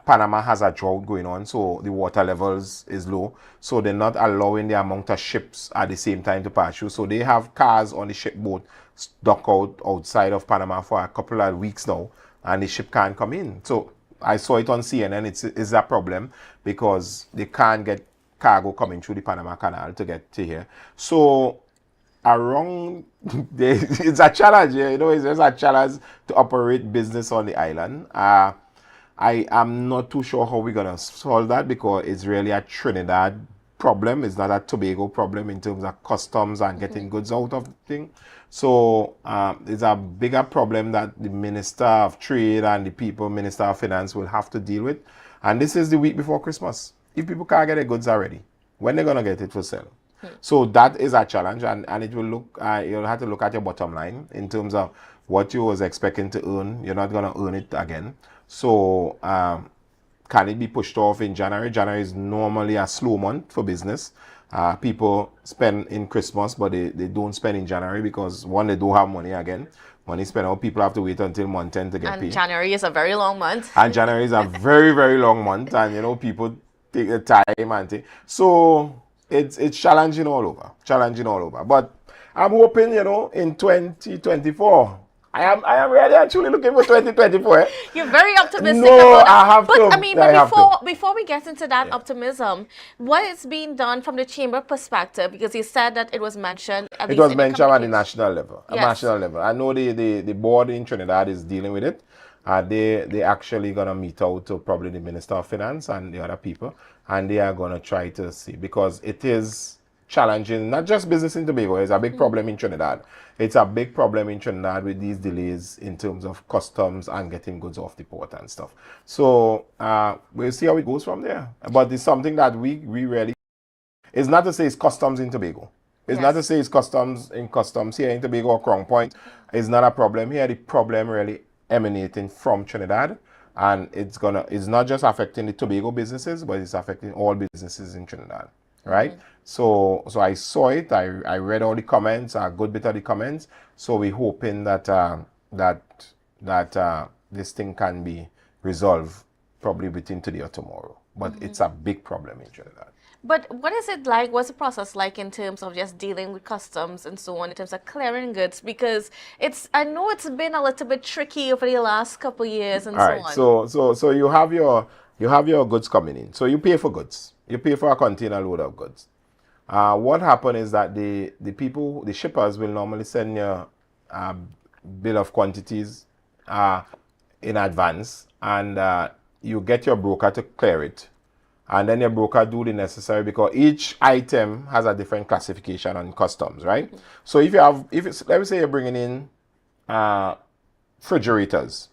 Panama has a drought going on, so the water levels is low. So they're not allowing the amount of ships at the same time to pass through. So they have cars on the shipboat stuck outside of Panama for a couple of weeks now, and the ship can't come in. So I saw it on CNN. It's a problem because they can't get cargo coming through the Panama Canal to get to here. So around it's a challenge, you know, it's just a challenge to operate business on the island. I am not too sure how we're gonna solve that because it's really a Trinidad problem. It's not a Tobago problem in terms of customs and getting goods out of the thing. So it's a bigger problem that the Minister of Trade and the Minister of Finance will have to deal with. And this is the week before Christmas. If people can't get their goods already, when they're gonna get it for sale? So that is a challenge, and it will look, you'll have to look at your bottom line in terms of what you was expecting to earn. You're not going to earn it again. So can it be pushed off in January? January is normally a slow month for business. People spend in Christmas, but they don't spend in January because, one, they don't have money again. Money spent out, people have to wait until month end to get paid. And January is a very long month. And January is a very, very long month, and, you know, people take the time and take. So it's challenging all over. But I'm hoping, you know, in 2024, I am really actually looking for 2024. You're very optimistic No, about I have but, to. I mean, but before we get into that optimism, what is being done from the chamber perspective? Because you said that it was mentioned. It was mentioned at the national level. Yes. National level. I know the board in Trinidad is dealing with it. They actually gonna meet out to probably the Minister of Finance and the other people, and they are gonna try to see, because it is challenging, not just business in Tobago. It's a big problem in Trinidad. It's a big problem in Trinidad with these delays in terms of customs and getting goods off the port and stuff. So we'll see how it goes from there. But it's something that we really, it's not to say it's customs in Tobago. It's not to say it's customs here in Tobago or Crown Point. It's not a problem here. The problem really emanating from Trinidad, and it's not just affecting the Tobago businesses, but it's affecting all businesses in Trinidad, right? So I saw it. I read all the comments, a good bit of the comments. So we're hoping that this thing can be resolved probably within today or tomorrow. But it's a big problem in Trinidad. But what is it like? What's the process like in terms of just dealing with customs and so on, in terms of clearing goods? Because I know it's been a little bit tricky over the last couple of years and so on. So you have your goods coming in. So you pay for goods. You pay for a container load of goods. What happens is that the shippers will normally send you a bill of quantities in advance, and you get your broker to clear it. And then your broker do the necessary, because each item has a different classification on customs, right? So let me say you're bringing in refrigerators,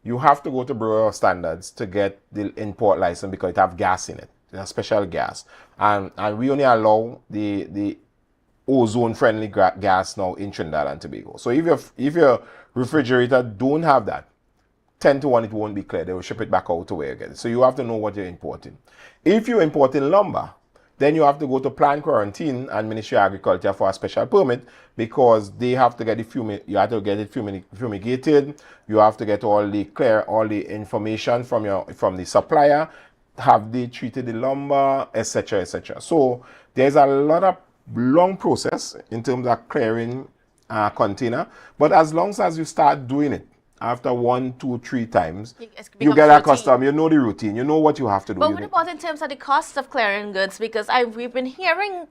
you have to go to Bureau of Standards to get the import license because it have gas in it, a special gas, and we only allow the ozone friendly gas now in Trinidad and Tobago. So if your refrigerator don't have that, 10 to 1 it won't be clear. They will ship it back out to where you get it. So you have to know what you're importing. If you're importing lumber, then you have to go to plant quarantine and Ministry of Agriculture for a special permit, because they have to get you have to get it fumigated. You have to get all the information from the supplier. Have they treated the lumber, etc., etc. So there's a lot of long process in terms of clearing a container. But as long as you start doing it, after 1, 2, 3 times, you get accustomed. You know the routine. You know what you have to do. But what about in terms of the cost of clearing goods? Because we've been hearing,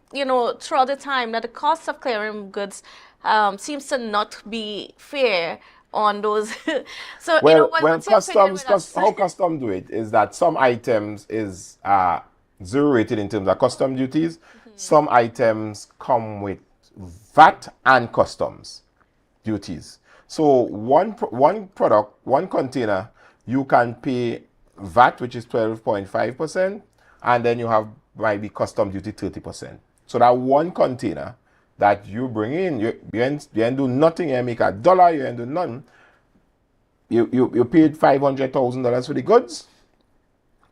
throughout the time that the cost of clearing goods seems to not be fair on those. So, how customs do it is that some items is zero rated in terms of custom duties. Some items come with VAT and customs duties. So one product, one container, you can pay VAT, which is 12.5%, and then you have maybe custom duty 30%. So that one container, that you bring in, you ain't do nothing, you ain't make $1, you ain't do nothing. You paid $500,000 for the goods,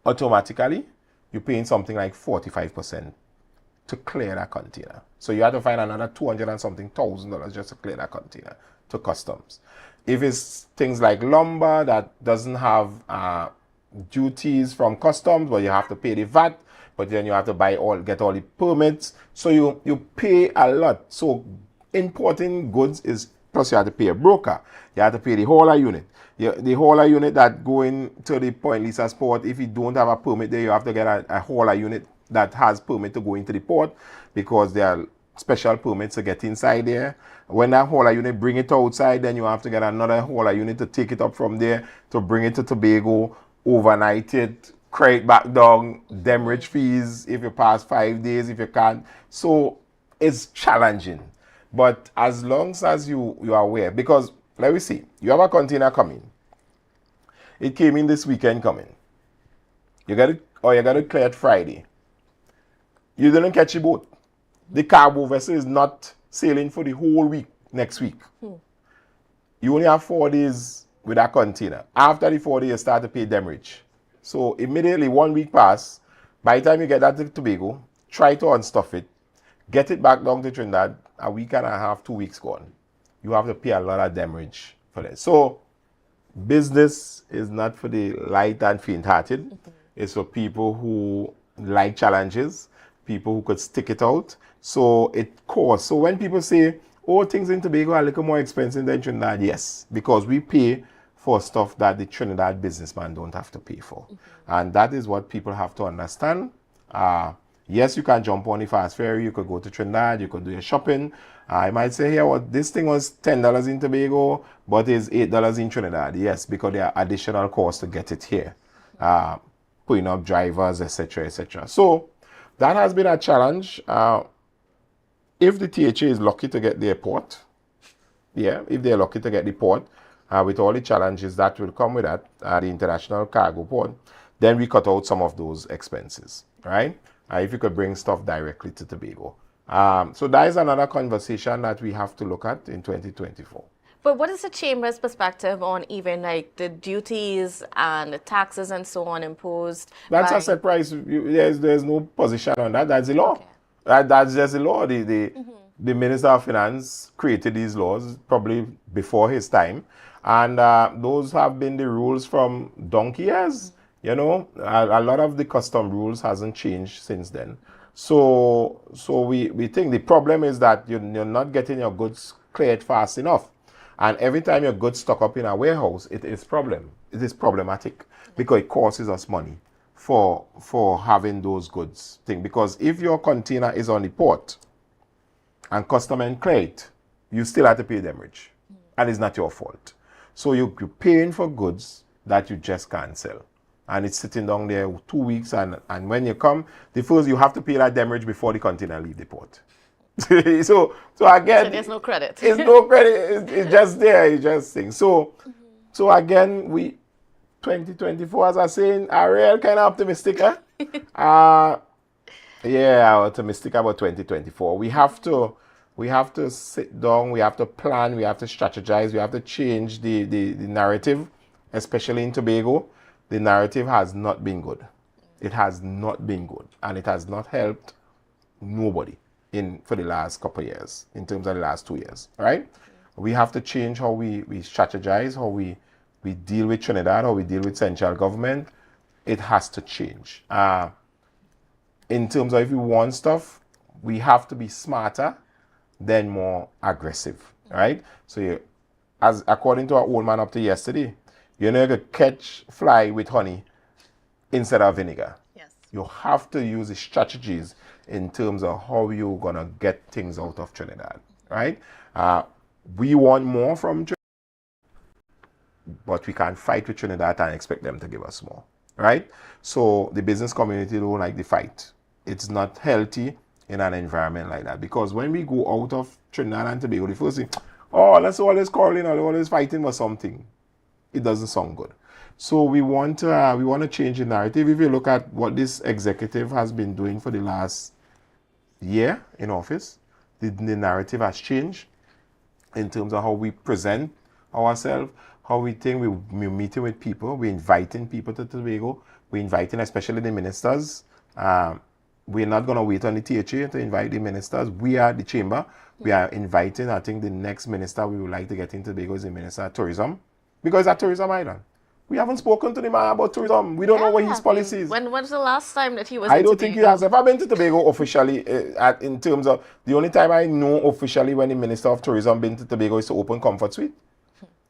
automatically you're paying something like 45% to clear that container. So you have to find another $200 and something thousand just to clear that container to customs. If it's things like lumber that doesn't have duties from customs, but you have to pay the VAT, but then you have to get all the permits. So you pay a lot. So importing goods is, plus you have to pay a broker. You have to pay the hauler unit. The hauler unit that going to the Point Lisa's port, if you don't have a permit there, you have to get a hauler unit that has permit to go into the port, because there are special permits to get inside there. When that hauler unit bring it outside, then you have to get another hauler unit to take it up from there to bring it to Tobago, overnight it, credit back down, demurrage fees if you pass 5 days, if you can't. So it's challenging. But as long as you are aware, because let me see, you have a container coming. It came in this weekend coming. You got to clear it Friday. You didn't catch a boat. The cargo vessel is not sailing for the whole week next week. You only have 4 days with that container. After the 4 days, you start to pay demurrage. So immediately 1 week pass. By the time you get that to Tobago, try to unstuff it, get it back down to Trinidad, a week and a half, 2 weeks gone. You have to pay a lot of demurrage for that. So business is not for the light and faint-hearted. It's for people who like challenges, people who could stick it out. So it costs. So when people say, oh, things in Tobago are a little more expensive than Trinidad, yes, because we pay for stuff that the Trinidad businessman don't have to pay for. And that is what people have to understand. Yes, you can jump on the fast ferry, you could go to Trinidad, you could do your shopping. I might say here, well, this thing was $10 in Tobago, but it's $8 in Trinidad. Yes, because there are additional costs to get it here. Putting up drivers, etc., etc. So that has been a challenge. If the THA is lucky to get the port, if they're lucky to get the port, with all the challenges that will come with that, the international cargo port, then we cut out some of those expenses, right? If you could bring stuff directly to Tobago. So that is another conversation that we have to look at in 2024. But what is the Chamber's perspective on even like the duties and the taxes and so on imposed? That's a surprise. There's no position on that. That's the law. Okay. That's just the law. The Minister of Finance created these laws probably before his time. And those have been the rules from donkey years. You know, a lot of the custom rules hasn't changed since then. So we think the problem is that you're not getting your goods cleared fast enough. And every time your goods stock up in a warehouse, it is problematic because it costs us money for having those goods thing. Because if your container is on the port and custom and clear it, you still have to pay demurrage. And it's not your fault. So you're paying for goods that you just can't sell. And it's sitting down there 2 weeks, and when you come, you have to pay that demurrage before the container leave the port. so again, so there's no credit. It's no credit. It's just there. It's just things. So again, 2024, as I saying, are real kind of optimistic, eh? Optimistic about 2024. We have to sit down. We have to plan. We have to strategize. We have to change the narrative, especially in Tobago. The narrative has not been good. It has not been good, and it has not helped nobody for the last couple of years, in terms of the last 2 years, right? We have to change how we strategize, how we deal with Trinidad, how we deal with central government. It has to change. In terms of if we want stuff, we have to be smarter than more aggressive, right? So as according to our old man up to yesterday, you know, you could catch fly with honey instead of vinegar. Yes. You have to use the strategies in terms of how you're going to get things out of Trinidad, right? We want more from Trinidad, but we can't fight with Trinidad and expect them to give us more, right? So the business community don't like the fight. It's not healthy in an environment like that, because when we go out of Trinidad and Tobago, the first thing, let's always quarreling, always fighting for something. It doesn't sound good. So we want to change the narrative. If you look at what this executive has been doing for the last year in office, the narrative has changed in terms of how we present ourselves, how we think we're meeting with people, we're inviting people to Tobago, we're inviting especially the ministers. We're not going to wait on the THA to invite the ministers. We are the chamber. We are inviting, I think the next minister we would like to get into Tobago is the Minister of Tourism, because it's a tourism island. We haven't spoken to the man about tourism. We don't know what his policy is. When was the last time that he was I in don't Tobago? think he has ever been to Tobago officially. In terms of the only time I know officially when the Minister of Tourism been to Tobago is to open Comfort Suite.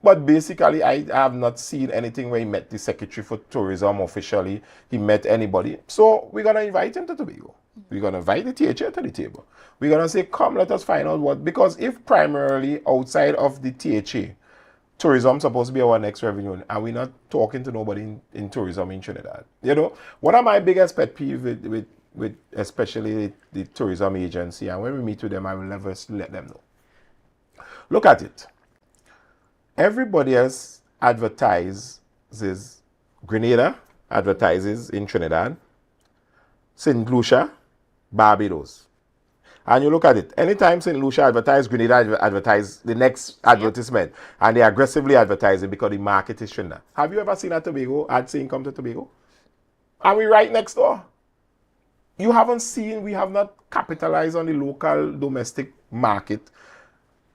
But basically, I have not seen anything where he met the Secretary for Tourism officially. He met anybody. So we're going to invite him to Tobago. We're going to invite the THA to the table. We're going to say, come, let us find out what. Because if primarily outside of the THA, tourism supposed to be our next revenue, and we're not talking to nobody in tourism in Trinidad. You know, one of my biggest pet peeves with especially the tourism agency, and when we meet with them, I will never let them know. Look at it. Everybody else advertises, Grenada advertises in Trinidad, St. Lucia, Barbados. And you look at it, anytime St. Lucia advertise, Grenada advertise the next advertisement, and they aggressively advertise it because the market is Trinidad. Have you ever seen a Tobago ad saying come to Tobago? Are we right next door? You haven't seen, we have not capitalized on the local domestic market.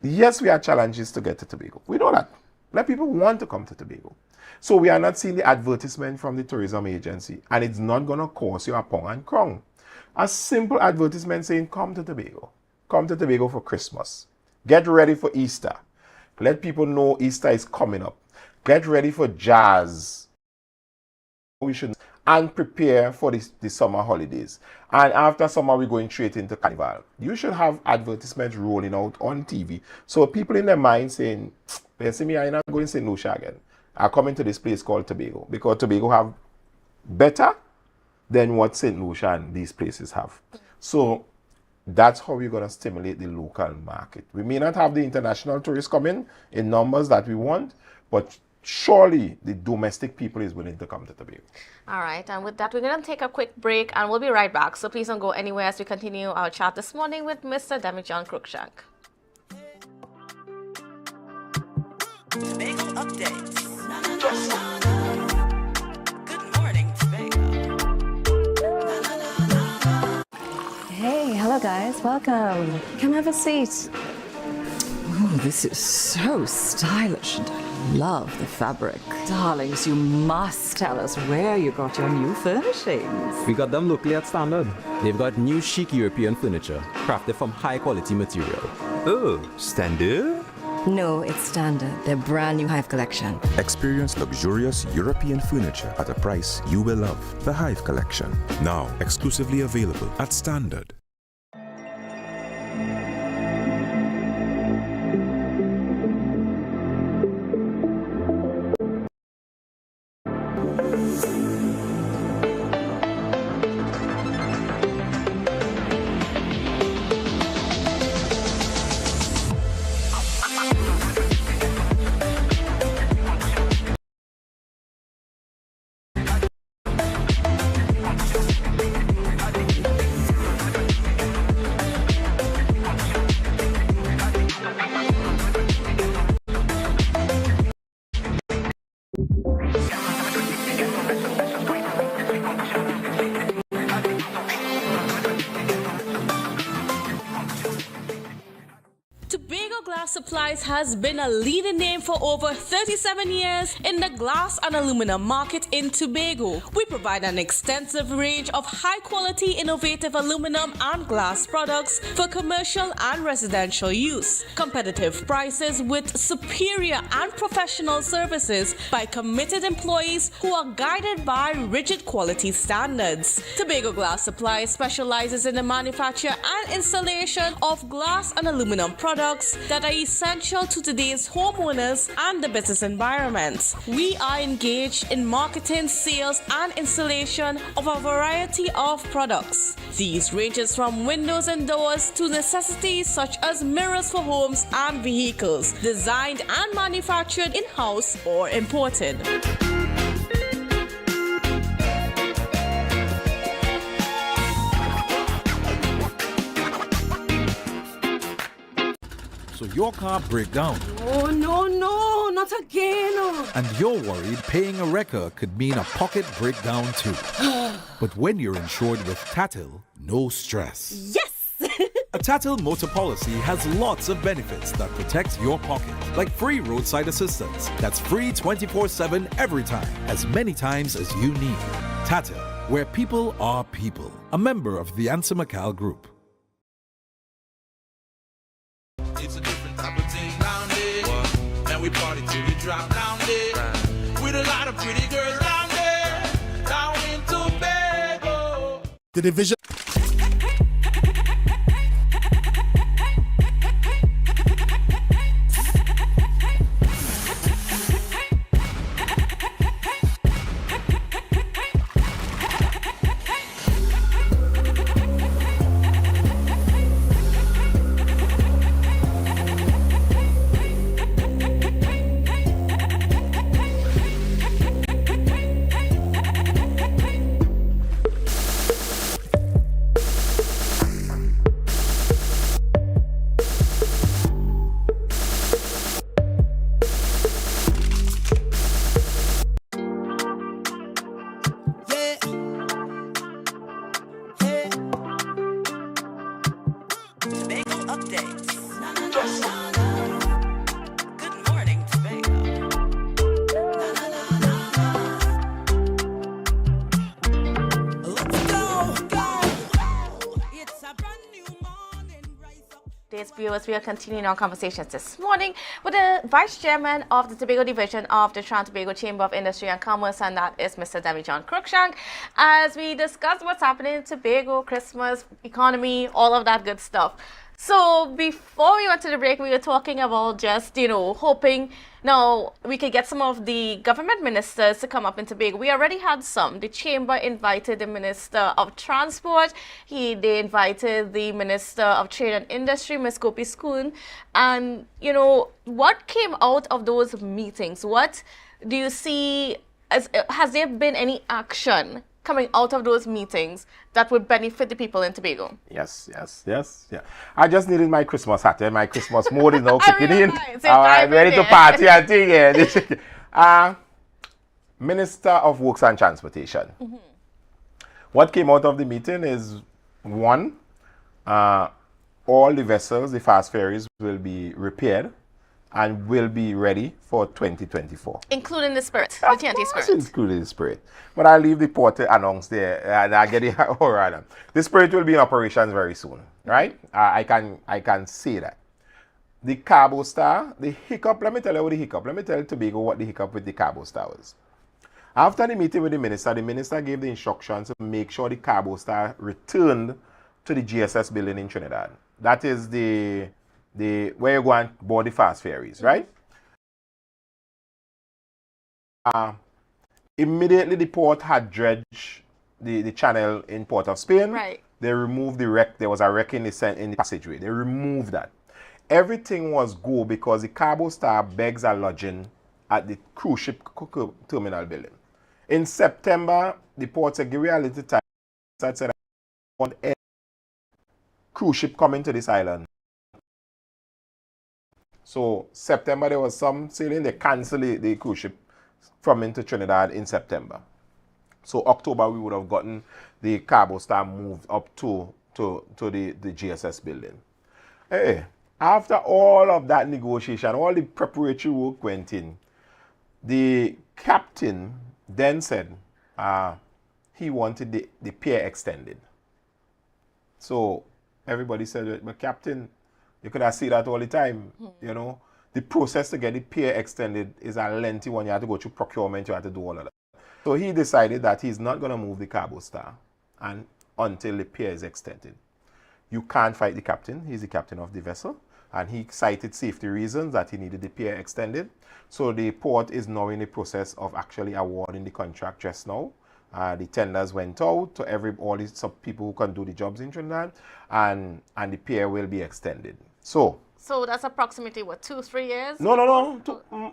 Yes, we have challenges to get to Tobago. We know that. Let people want to come to Tobago. So we are not seeing the advertisement from the tourism agency, and it's not going to cost you a pound and crown. A simple advertisement saying, come to Tobago. Come to Tobago for Christmas. Get ready for Easter. Let people know Easter is coming up. Get ready for jazz. We should, and prepare for the summer holidays. And after summer, we're going straight into Carnival. You should have advertisements rolling out on TV. So people in their mind saying, you see me, I'm not going to St. Lucia again. I'm coming to this place called Tobago. Because Tobago have better than what St. Lucia and these places have. So that's how we're going to stimulate the local market. We may not have the international tourists come in numbers that we want, but surely the domestic people is willing to come to Tobago. All right, and with that, we're going to take a quick break, and we'll be right back. So please don't go anywhere as we continue our chat this morning with Mr. Demi-John Cruikshank. Tobago updates. Good morning, Tobago. Hey, hello guys, welcome. Come have a seat. Oh, this is so stylish and I love the fabric. Darlings, you must tell us where you got your new furnishings. We got them locally at Standard. They've got new chic European furniture, crafted from high quality material. Oh, Standard? No, it's Standard, their brand new Hive collection. Experience luxurious European furniture at a price you will love. The Hive collection. Now exclusively available at Standard. Tobago Glass Supplies has been a leading name for over 37 years in the glass and aluminum market in Tobago. We provide an extensive range of high-quality, innovative aluminum and glass products for commercial and residential use. Competitive prices with superior and professional services by committed employees who are guided by rigid quality standards. Tobago Glass Supplies specializes in the manufacture and installation of glass and aluminum products that are essential to today's homeowners and the business environment. We are engaged in marketing, sales, and installation of a variety of products. These ranges from windows and doors to necessities such as mirrors for homes and vehicles, designed and manufactured in-house or imported. your car break down. Oh, no, not again. And you're worried paying a wrecker could mean a pocket breakdown too. But when you're insured with Tatil, no stress. Yes! A Tatil motor policy has lots of benefits that protect your pocket, like free roadside assistance. That's free 24/7 every time, as many times as you need. Tatil, where people are people. A member of the Ansa McCall Group. It's a different type of thing down there. And we party till we drop down there. With a lot of pretty girls down there. Down in Tobago. The division. Viewers, we are continuing our conversations this morning with the Vice Chairman of the Tobago Division of the Tobago Chamber of Industry and Commerce, and that is Mr. Demi John Cruikshank, as we discuss what's happening in Tobago, Christmas, economy, all of that good stuff. So before we went to the break, we were talking about just, hoping now we could get some of the government ministers to come up in Tobago. We already had some. The Chamber invited the Minister of Transport. They invited the Minister of Trade and Industry, Ms. Gopi Schoon. And, what came out of those meetings? What do you see, has there been any action coming out of those meetings that would benefit the people in Tobago? Yes. I just needed my Christmas hat. My Christmas mode is now kicking in. I'm ready to party and thing. Minister of Works and Transportation. Mm-hmm. What came out of the meeting is, one, all the vessels, the fast ferries, will be repaired and will be ready for 2024. Including the Spirit, the TNT Spirit. Including the Spirit. But I'll leave the port to announce there, and I'll get it around. The Spirit will be in operations very soon, right? I can say that. The Cabo Star, the hiccup, let me tell you what the hiccup. Let me tell Tobago what the hiccup with the Cabo Star was. After the meeting with the minister gave the instructions to make sure the Cabo Star returned to the GSS building in Trinidad. That is the where you go and board the fast ferries, right? Immediately the port had dredged the channel in Port of Spain. Right. They removed the wreck. There was a wreck in the passageway. They removed that. Everything was go because the Cabo Star begs a lodging at the cruise ship terminal building. In September, the port said, give me a little time. I said, I want a cruise ship coming to this island. So September there was some sailing. They canceled the cruise ship from into Trinidad in September. So October we would have gotten the Cabo Star moved up to the GSS building. Hey, after all of that negotiation, all the preparatory work went in, the captain then said he wanted the pier extended. So everybody said, but Captain, you could have seen that all the time, The process to get the pier extended is a lengthy one. You have to go through procurement. You have to do all of that. So he decided that he's not going to move the Cabo Star until the pier is extended. You can't fight the captain. He's the captain of the vessel. And he cited safety reasons that he needed the pier extended. So the port is now in the process of actually awarding the contract just now. The tenders went out to all these people who can do the jobs in Trinidad, and the pier will be extended. So that's approximately what, 2-3 years? No.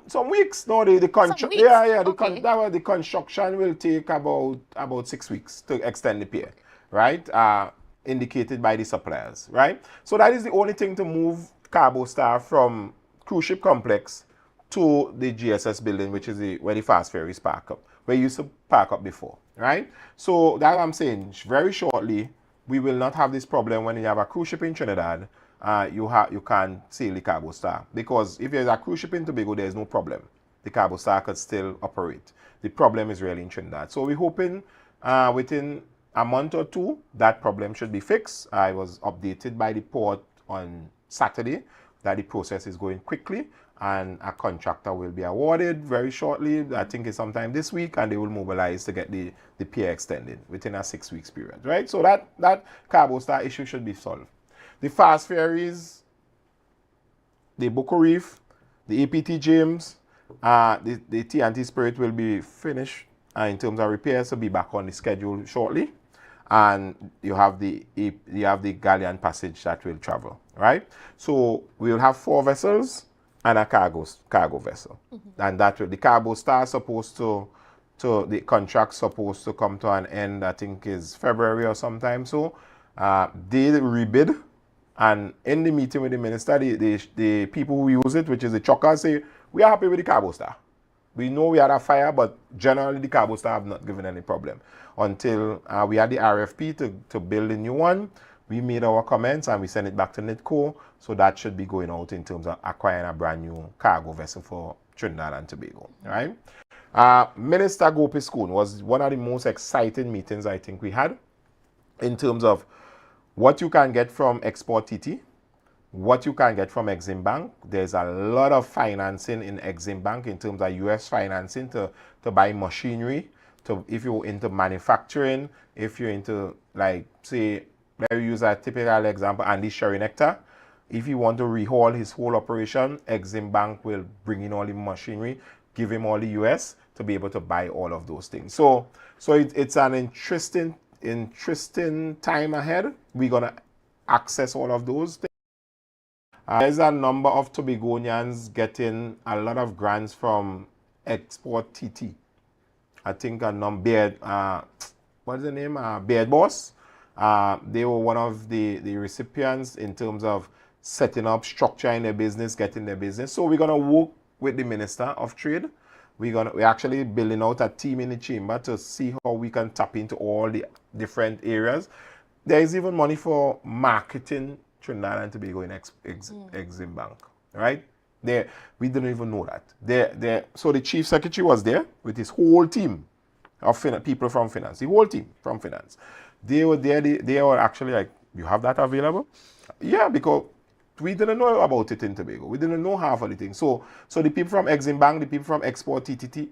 Some weeks. No, the contract. Yeah. The construction will take about 6 weeks to extend the pier, right? Indicated by the suppliers, right? So that is the only thing to move Carbo Star from cruise ship complex to the GSS building, which is where the fast ferries park up, where you used to park up before, right? So that I'm saying, very shortly, we will not have this problem when you have a cruise ship in Trinidad. You can't sail the Carbo Star, because if there's a cruise ship in Tobago, there's no problem. The Carbo Star could still operate. The problem is really in Trinidad. So we're hoping within a month or two, that problem should be fixed. I was updated by the port on Saturday that the process is going quickly and a contractor will be awarded very shortly. I think it's sometime this week, and they will mobilize to get the pier extended within a 6 weeks period, right? So that Carbo Star issue should be solved. The fast ferries, the Bucco Reef, the APT James, the T&T Spirit will be finished in terms of repairs, so be back on the schedule shortly. And you have the Galleon Passage that will travel, right? So we'll have 4 vessels and a cargo vessel. And that will, the Carbo Star supposed to the contract supposed to come to an end, I think is February or sometime. So they rebid, and in the meeting with the minister, the people who use it, which is the truckers, say, we are happy with the Carbo Star. We know we had a fire, but generally the Carbo Star have not given any problem. Until we had the RFP to build a new one, we made our comments and we sent it back to NITCO. So that should be going out in terms of acquiring a brand new cargo vessel for Trinidad and Tobago, right? Minister Gopi Schoon was one of the most exciting meetings I think we had in terms of what you can get from Export TT, what you can get from Exim Bank. There's a lot of financing in Exim Bank in terms of US financing to buy machinery, if you're into manufacturing, if you're into, like, say, let me use a typical example, Andy Sherry-Nectar. If you want to rehaul his whole operation, Exim Bank will bring in all the machinery, give him all the US to be able to buy all of those things. So it's an interesting time ahead. We're going to access all of those things. There's a number of Tobagonians getting a lot of grants from Export TT. I think a number, what is the name? Beard Boss. They were one of the recipients in terms of setting up, structuring their business, getting their business. So we're going to work with the Minister of Trade. We're actually building out a team in the chamber to see how we can tap into all the different areas. There is even money for marketing Trinidad and Tobago in Exim Bank, right? We didn't even know that. So the Chief Secretary was there with his whole team of people from finance, the whole team from finance. They were there, they were actually like, you have that available? Yeah, because we didn't know about it in Tobago. We didn't know half of the things. So the people from Exim Bank, the people from Export TT,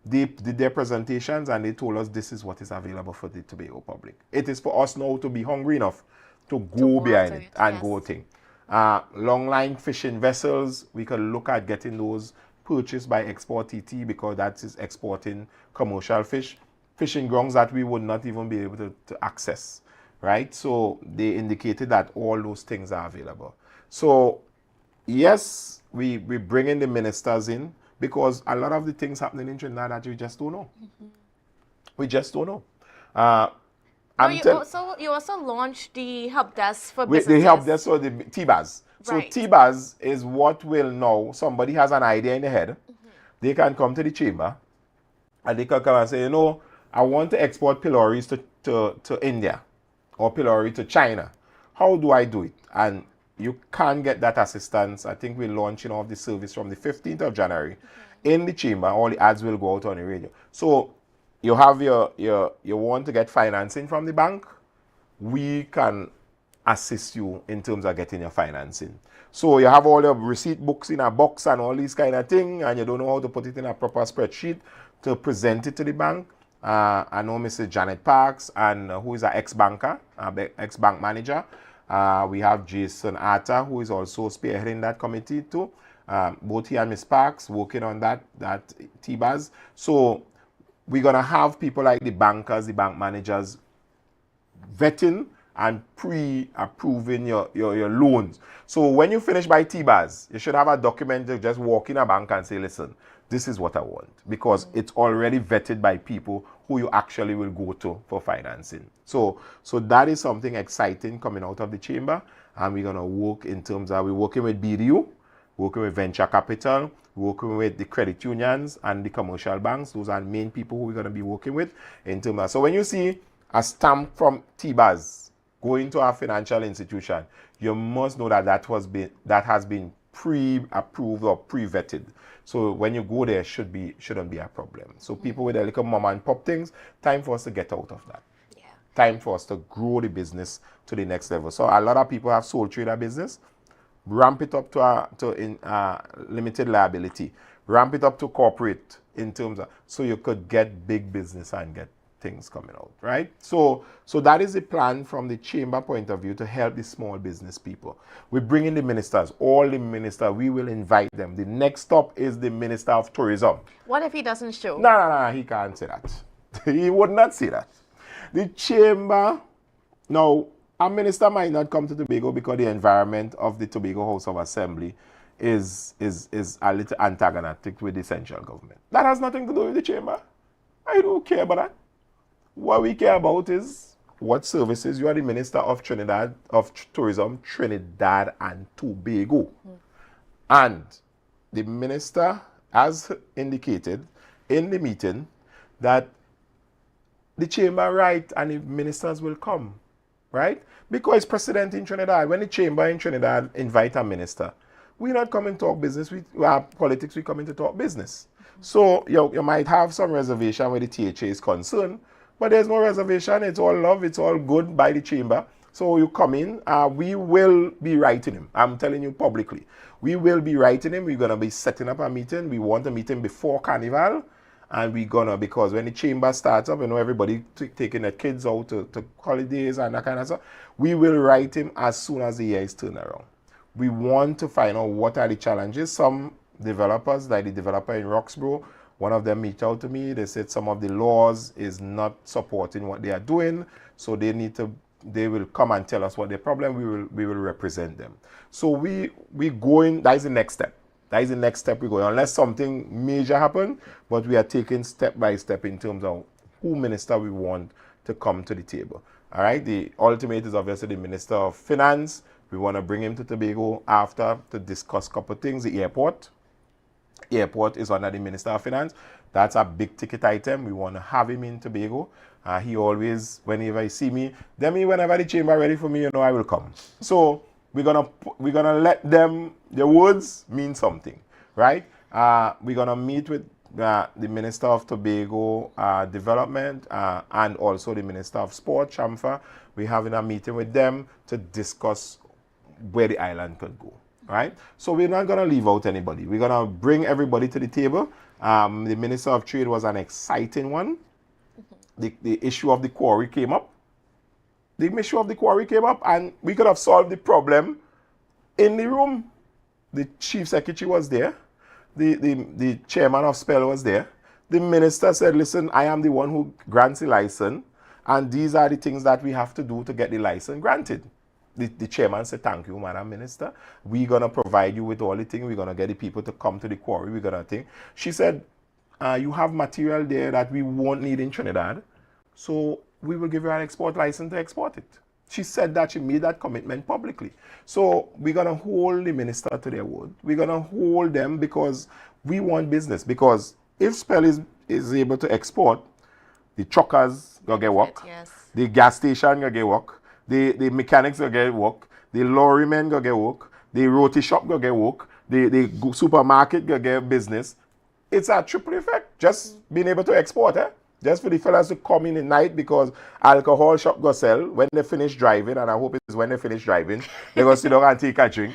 they did their presentations and they told us this is what is available for the Tobago public. It is for us now to be hungry enough to go behind it and go thing. Long line fishing vessels, we can look at getting those purchased by Export TT because that is exporting commercial fish, fishing grounds that we would not even be able to access, right? So they indicated that all those things are available. So yes, we bring in the ministers in because a lot of the things happening in Trinidad that we just don't know. We just don't know. You also launched the help desk for businesses. The help desk, so the TBAS. Right. So TBAS is what will now, somebody has an idea in the head, they can come to the chamber and they can come and say, you know, I want to export pillories to India or pillory to China. How do I do it? And you can get that assistance. I think we're launching off the service from the 15th of January in the chamber. All the ads will go out on the radio. So you have you want to get financing from the bank, we can assist you in terms of getting your financing. So you have all your receipt books in a box and all these kind of thing, and you don't know how to put it in a proper spreadsheet to present it to the bank. I know Mrs. Janet Parks, and who is an ex-banker, ex-bank manager. We have Jason Atta, who is also spearheading that committee too. Both he and Ms. Parks working on that TBAS. So we're going to have people like the bankers, the bank managers, vetting and pre-approving your loans. So when you finish by TBAS, you should have a document to just walk in a bank and say, listen, this is what I want. Because it's already vetted by people who you actually will go to for financing. So that is something exciting coming out of the chamber. and we're going to work in terms of, we're working with BDU, working with venture capital, working with the credit unions and the commercial banks. Those are the main people who we're going to be working with in terms of. So when you see a stamp from TBAS going to a financial institution, you must know that that has been pre-approved or pre-vetted. So when you go there, shouldn't be a problem. So people with a little mom and pop things, time for us to get out of that. Time for us to grow the business to the next level. So a lot of people have sole trader business. Ramp it up to limited liability. Ramp it up to corporate in terms of, so you could get big business and get things coming out, right? So that is the plan from the chamber point of view to help the small business people. We bring in the ministers, all the ministers, we will invite them. The next stop is the Minister of Tourism. What if he doesn't show? No, he can't say that. He would not say that. The chamber, now, a minister might not come to Tobago because the environment of the Tobago House of Assembly is a little antagonistic with the central government. That has nothing to do with the chamber. I don't care about that. What we care about is what services. You are the Minister of Tourism, Trinidad and Tobago. And the minister has indicated in the meeting that the chamber right and the ministers will come, right? Because it's precedent in Trinidad. When the chamber in Trinidad invite a minister, we not come and talk business. We politics, we come in to talk business. So you might have some reservation where the THA is concerned, but there's no reservation. It's all love. It's all good by the chamber. So you come in. We will be writing him. I'm telling you publicly. We will be writing him. We're going to be setting up a meeting. We want a meeting before Carnival. And we're going to, because when the chamber starts up, everybody taking their kids out to holidays and that kind of stuff. We will write him as soon as the year is turned around. We want to find out what are the challenges. Some developers, like the developer in Roxborough, one of them reached out to me. They said some of the laws is not supporting what they are doing. So they will come and tell us what their problem. We will represent them. So we going, that is the next step. That is the next step we're going, unless something major happens, but we are taking step by step in terms of who minister we want to come to the table. All right, the ultimate is obviously the Minister of Finance. We want to bring him to Tobago after to discuss a couple of things. The airport is under the Minister of Finance. That's a big ticket item. We want to have him in Tobago. He always, whenever he see me, whenever the chamber ready for me, I will come. So we're gonna let them, their words mean something, right? We're gonna meet with the Minister of Tobago Development and also the Minister of Sport, Chamfa. We're having a meeting with them to discuss where the island could go, right? So we're not gonna leave out anybody. We're gonna bring everybody to the table. The Minister of Trade was an exciting one. The issue of the quarry came up. And we could have solved the problem in the room. The Chief Secretary was there. The Chairman of SPEL was there. The Minister said, listen, I am the one who grants the license, and these are the things that we have to do to get the license granted. The Chairman said, thank you, Madam Minister. We're going to provide you with all the things. We're going to get the people to come to the quarry. We're going to think. She said, you have material there that we won't need in Trinidad, so we will give you an export license to export it. She said that, she made that commitment publicly. So we're going to hold the minister to their word. We're going to hold them because we want business. Because if SPEL is able to export, the truckers going to get work. Yes. The gas station going to get work. The mechanics going to get work. The lorrymen going to get work. The roti shop going to get work. The supermarket going to get business. It's a triple effect. Just being able to export, Just for the fellas to come in at night because alcohol shop go sell when they finish driving, and I hope it's when they finish driving, they go sit down and take a drink.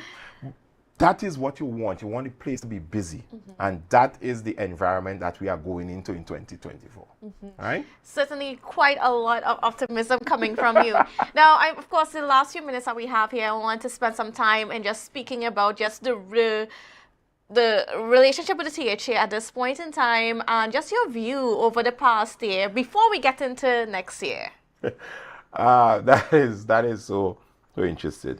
That is what you want. You want the place to be busy. And that is the environment that we are going into in 2024. All right? Certainly quite a lot of optimism coming from you. Now, of course, the last few minutes that we have here, I want to spend some time in just speaking about just the relationship with the THA at this point in time, and just your view over the past year before we get into next year. That is so interesting.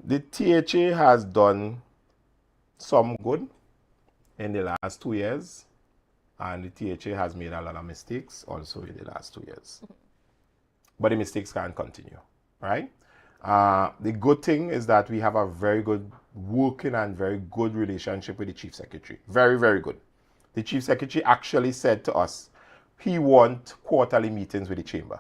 The THA has done some good in the last 2 years, and the THA has made a lot of mistakes also in the last 2 years. But the mistakes can't continue, right? The good thing is that we have a very good working and very good relationship with the Chief Secretary. Very, very good. The Chief Secretary actually said to us, he wants quarterly meetings with the Chamber.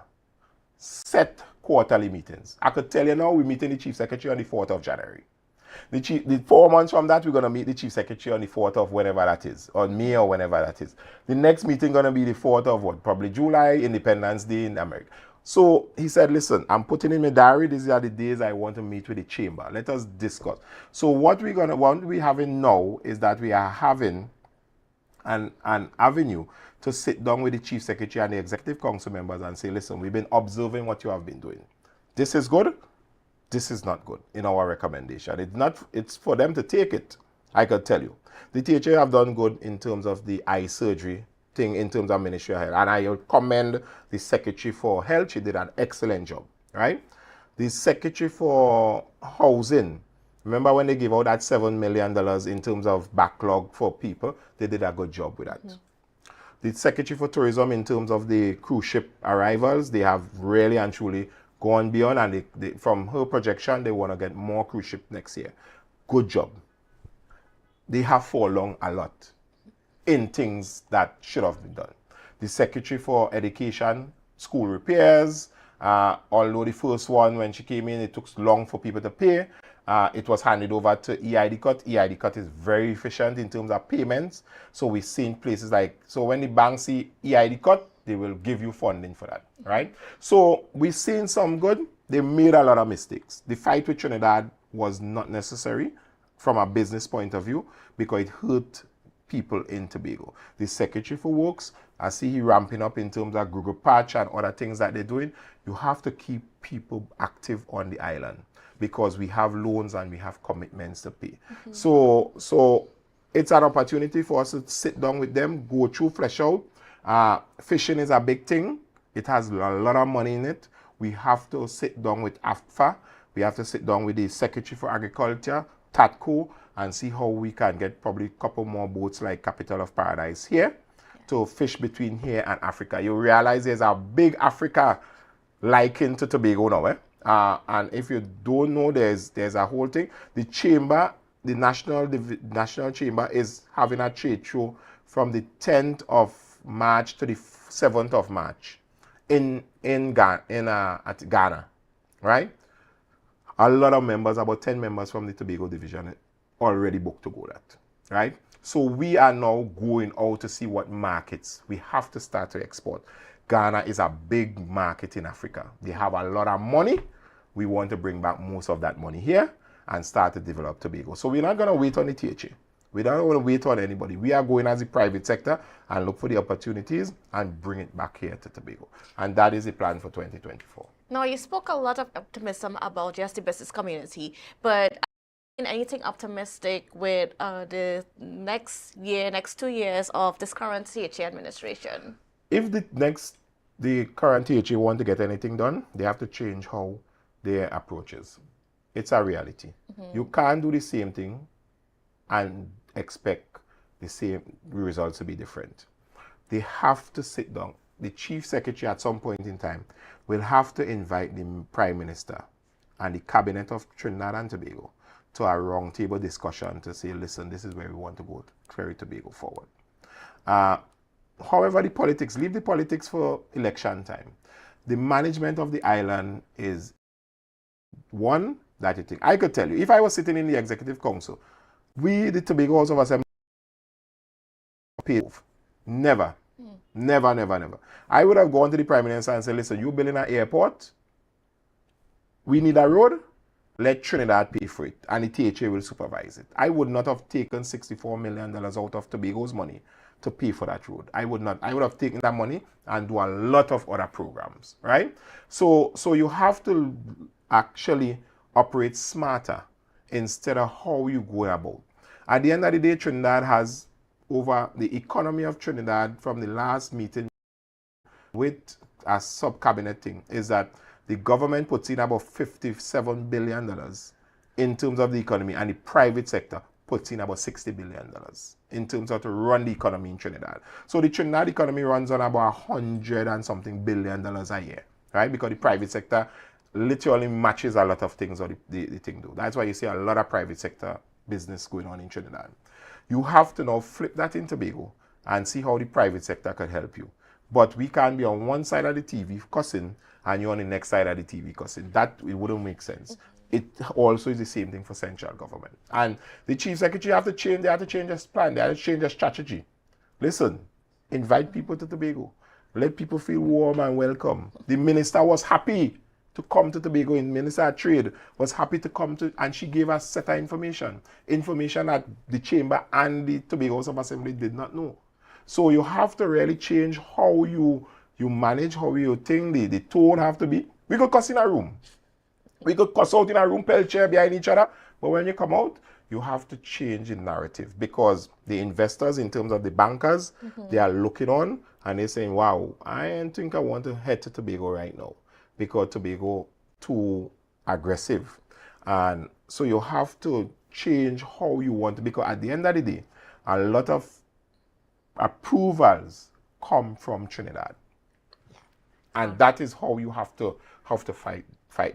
Set quarterly meetings. I could tell you now, we're meeting the Chief Secretary on the 4th of January. The 4 months from that, we're going to meet the Chief Secretary on the 4th of whenever that is, or May or whenever that is. The next meeting going to be the 4th of what? Probably July, Independence Day in America. So he said, listen, I'm putting in my diary, these are the days I want to meet with the Chamber. Let us discuss. So what we're having now is that we are having an avenue to sit down with the Chief Secretary and the Executive Council members and say, listen, we've been observing what you have been doing. This is good. This is not good in our recommendation. It's for them to take it, I can tell you. The THA have done good in terms of the eye surgery thing, in terms of Ministry of Health. And I commend the Secretary for Health. She did an excellent job, right? The Secretary for Housing, remember when they gave out that $7 million in terms of backlog for people? They did a good job with that. The Secretary for Tourism, in terms of the cruise ship arrivals, they have really and truly gone beyond, and from her projection, they want to get more cruise ship next year. Good job. They have fallen a lot in things that should have been done. The Secretary for Education, school repairs, although the first one, when she came in, it took long for people to pay. It was handed over to EID Cut. EID Cut is very efficient in terms of payments. So we've seen places like, so when the bank see EID Cut, they will give you funding for that, right? So we've seen some good. They made a lot of mistakes. The fight with Trinidad was not necessary from a business point of view because it hurt people in Tobago. The Secretary for Works, I see he ramping up in terms of Google Patch and other things that they're doing. You have to keep people active on the island because we have loans and we have commitments to pay. So it's an opportunity for us to sit down with them, go through, flesh out. Fishing is a big thing. It has a lot of money in it. We have to sit down with AFFA. We have to sit down with the Secretary for Agriculture, TATCO, and see how we can get probably a couple more boats like Capital of Paradise here to fish between here and Africa. You realize there's a big Africa liking to Tobago now, and if you don't know, there's a whole thing. The Chamber, the National Chamber is having a trade show from the 10th of March to the 7th of March at Ghana, right? A lot of members, about 10 members from the Tobago division already booked to go that, right? So we are now going out to see what markets. We have to start to export. Ghana is a big market in Africa. They have a lot of money. We want to bring back most of that money here and start to develop Tobago. So we're not going to wait on the THA. We don't want to wait on anybody. We are going as a private sector and look for the opportunities and bring it back here to Tobago. And that is the plan for 2024. Now, you spoke a lot of optimism about just the business community, but anything optimistic with the next 2 years of this current THA administration? If the current THA want to get anything done, they have to change how their approach is. It's a reality. You can't do the same thing and expect the same results to be different. They have to sit down. The Chief Secretary at some point in time will have to invite the Prime Minister and the Cabinet of Trinidad and Tobago to a roundtable discussion to say, listen, this is where we want to go to carry Tobago forward. However, the politics, leave the politics for election time. The management of the island is one that you think. I could tell you, if I was sitting in the Executive Council, we, the Tobago House of Assembly, paid off. Never. Never, never, never. I would have gone to the Prime Minister and said, listen, you're building an airport. We need a road. Let Trinidad pay for it. And the THA will supervise it. I would not have taken $64 million out of Tobago's money to pay for that road. I would not. I would have taken that money and do a lot of other programs, right? So you have to actually operate smarter instead of how you go about. At the end of the day, Trinidad has over the economy of Trinidad from the last meeting with a sub-cabinet thing is that the government puts in about $57 billion in terms of the economy, and the private sector puts in about $60 billion in terms of to run the economy in Trinidad. So the Trinidad economy runs on about $100 and something billion a year, right? Because the private sector literally matches a lot of things what the thing do. That's why you see a lot of private sector business going on in Trinidad. You have to now flip that in Tobago and see how the private sector could help you. But we can't be on one side of the TV cussing and you're on the next side of the TV cussing. That it wouldn't make sense. It also is the same thing for central government. And the chief secretary have to change, they have to change his plan, they have to change their strategy. Listen, invite people to Tobago. Let people feel warm and welcome. The minister was happy to come to Tobago. The Minister of Trade was happy to come to, and she gave us set of information that the chamber and the Tobago House of Assembly did not know. So you have to really change how you manage, how you think. The tone have to be, we could cuss in a room. We could cuss out in a room, pell chair behind each other. But when you come out, you have to change the narrative, because the investors, in terms of the bankers, they are looking on and they're saying, wow, I think I want to head to Tobago right now because Tobago too aggressive. And so you have to change how you want to, because at the end of the day, a lot of approvals come from Trinidad. And that is how you have to fight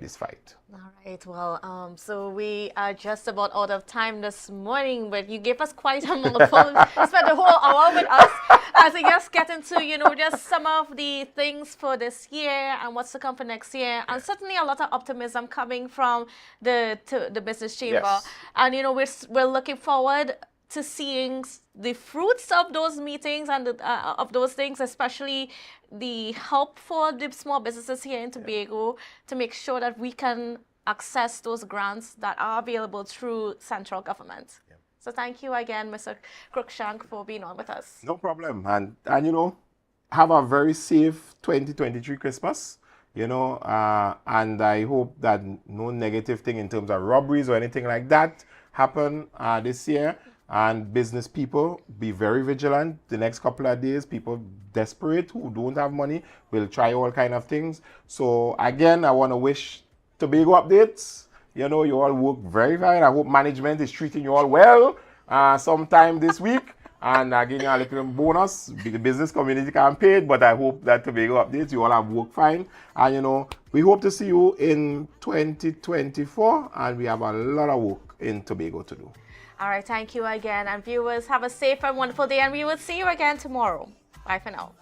this fight. All right, well, so we are just about out of time this morning, but you gave us quite a mouthful. Spent the whole hour with us as we just get into, just some of the things for this year and what's to come for next year. And certainly a lot of optimism coming from the business chamber. Yes. And, we're looking forward to seeing the fruits of those meetings and of those things, especially the help for the small businesses here in Tobago to make sure that we can access those grants that are available through central government. Yeah. So thank you again, Mr. Cruikshank, for being on with us. No problem. And have a very safe 2023 Christmas. And I hope that no negative thing in terms of robberies or anything like that happen this year. And business people, be very vigilant. The next couple of days, people desperate who don't have money will try all kind of things. So again, I want to wish Tobago updates. You all work very fine. I hope management is treating you all well sometime this week. And giving you a little bonus. The business community can't pay it, but I hope that Tobago updates, you all have worked fine. And we hope to see you in 2024. And we have a lot of work in Tobago to do. All right, thank you again. And viewers, have a safe and wonderful day, and we will see you again tomorrow. Bye for now.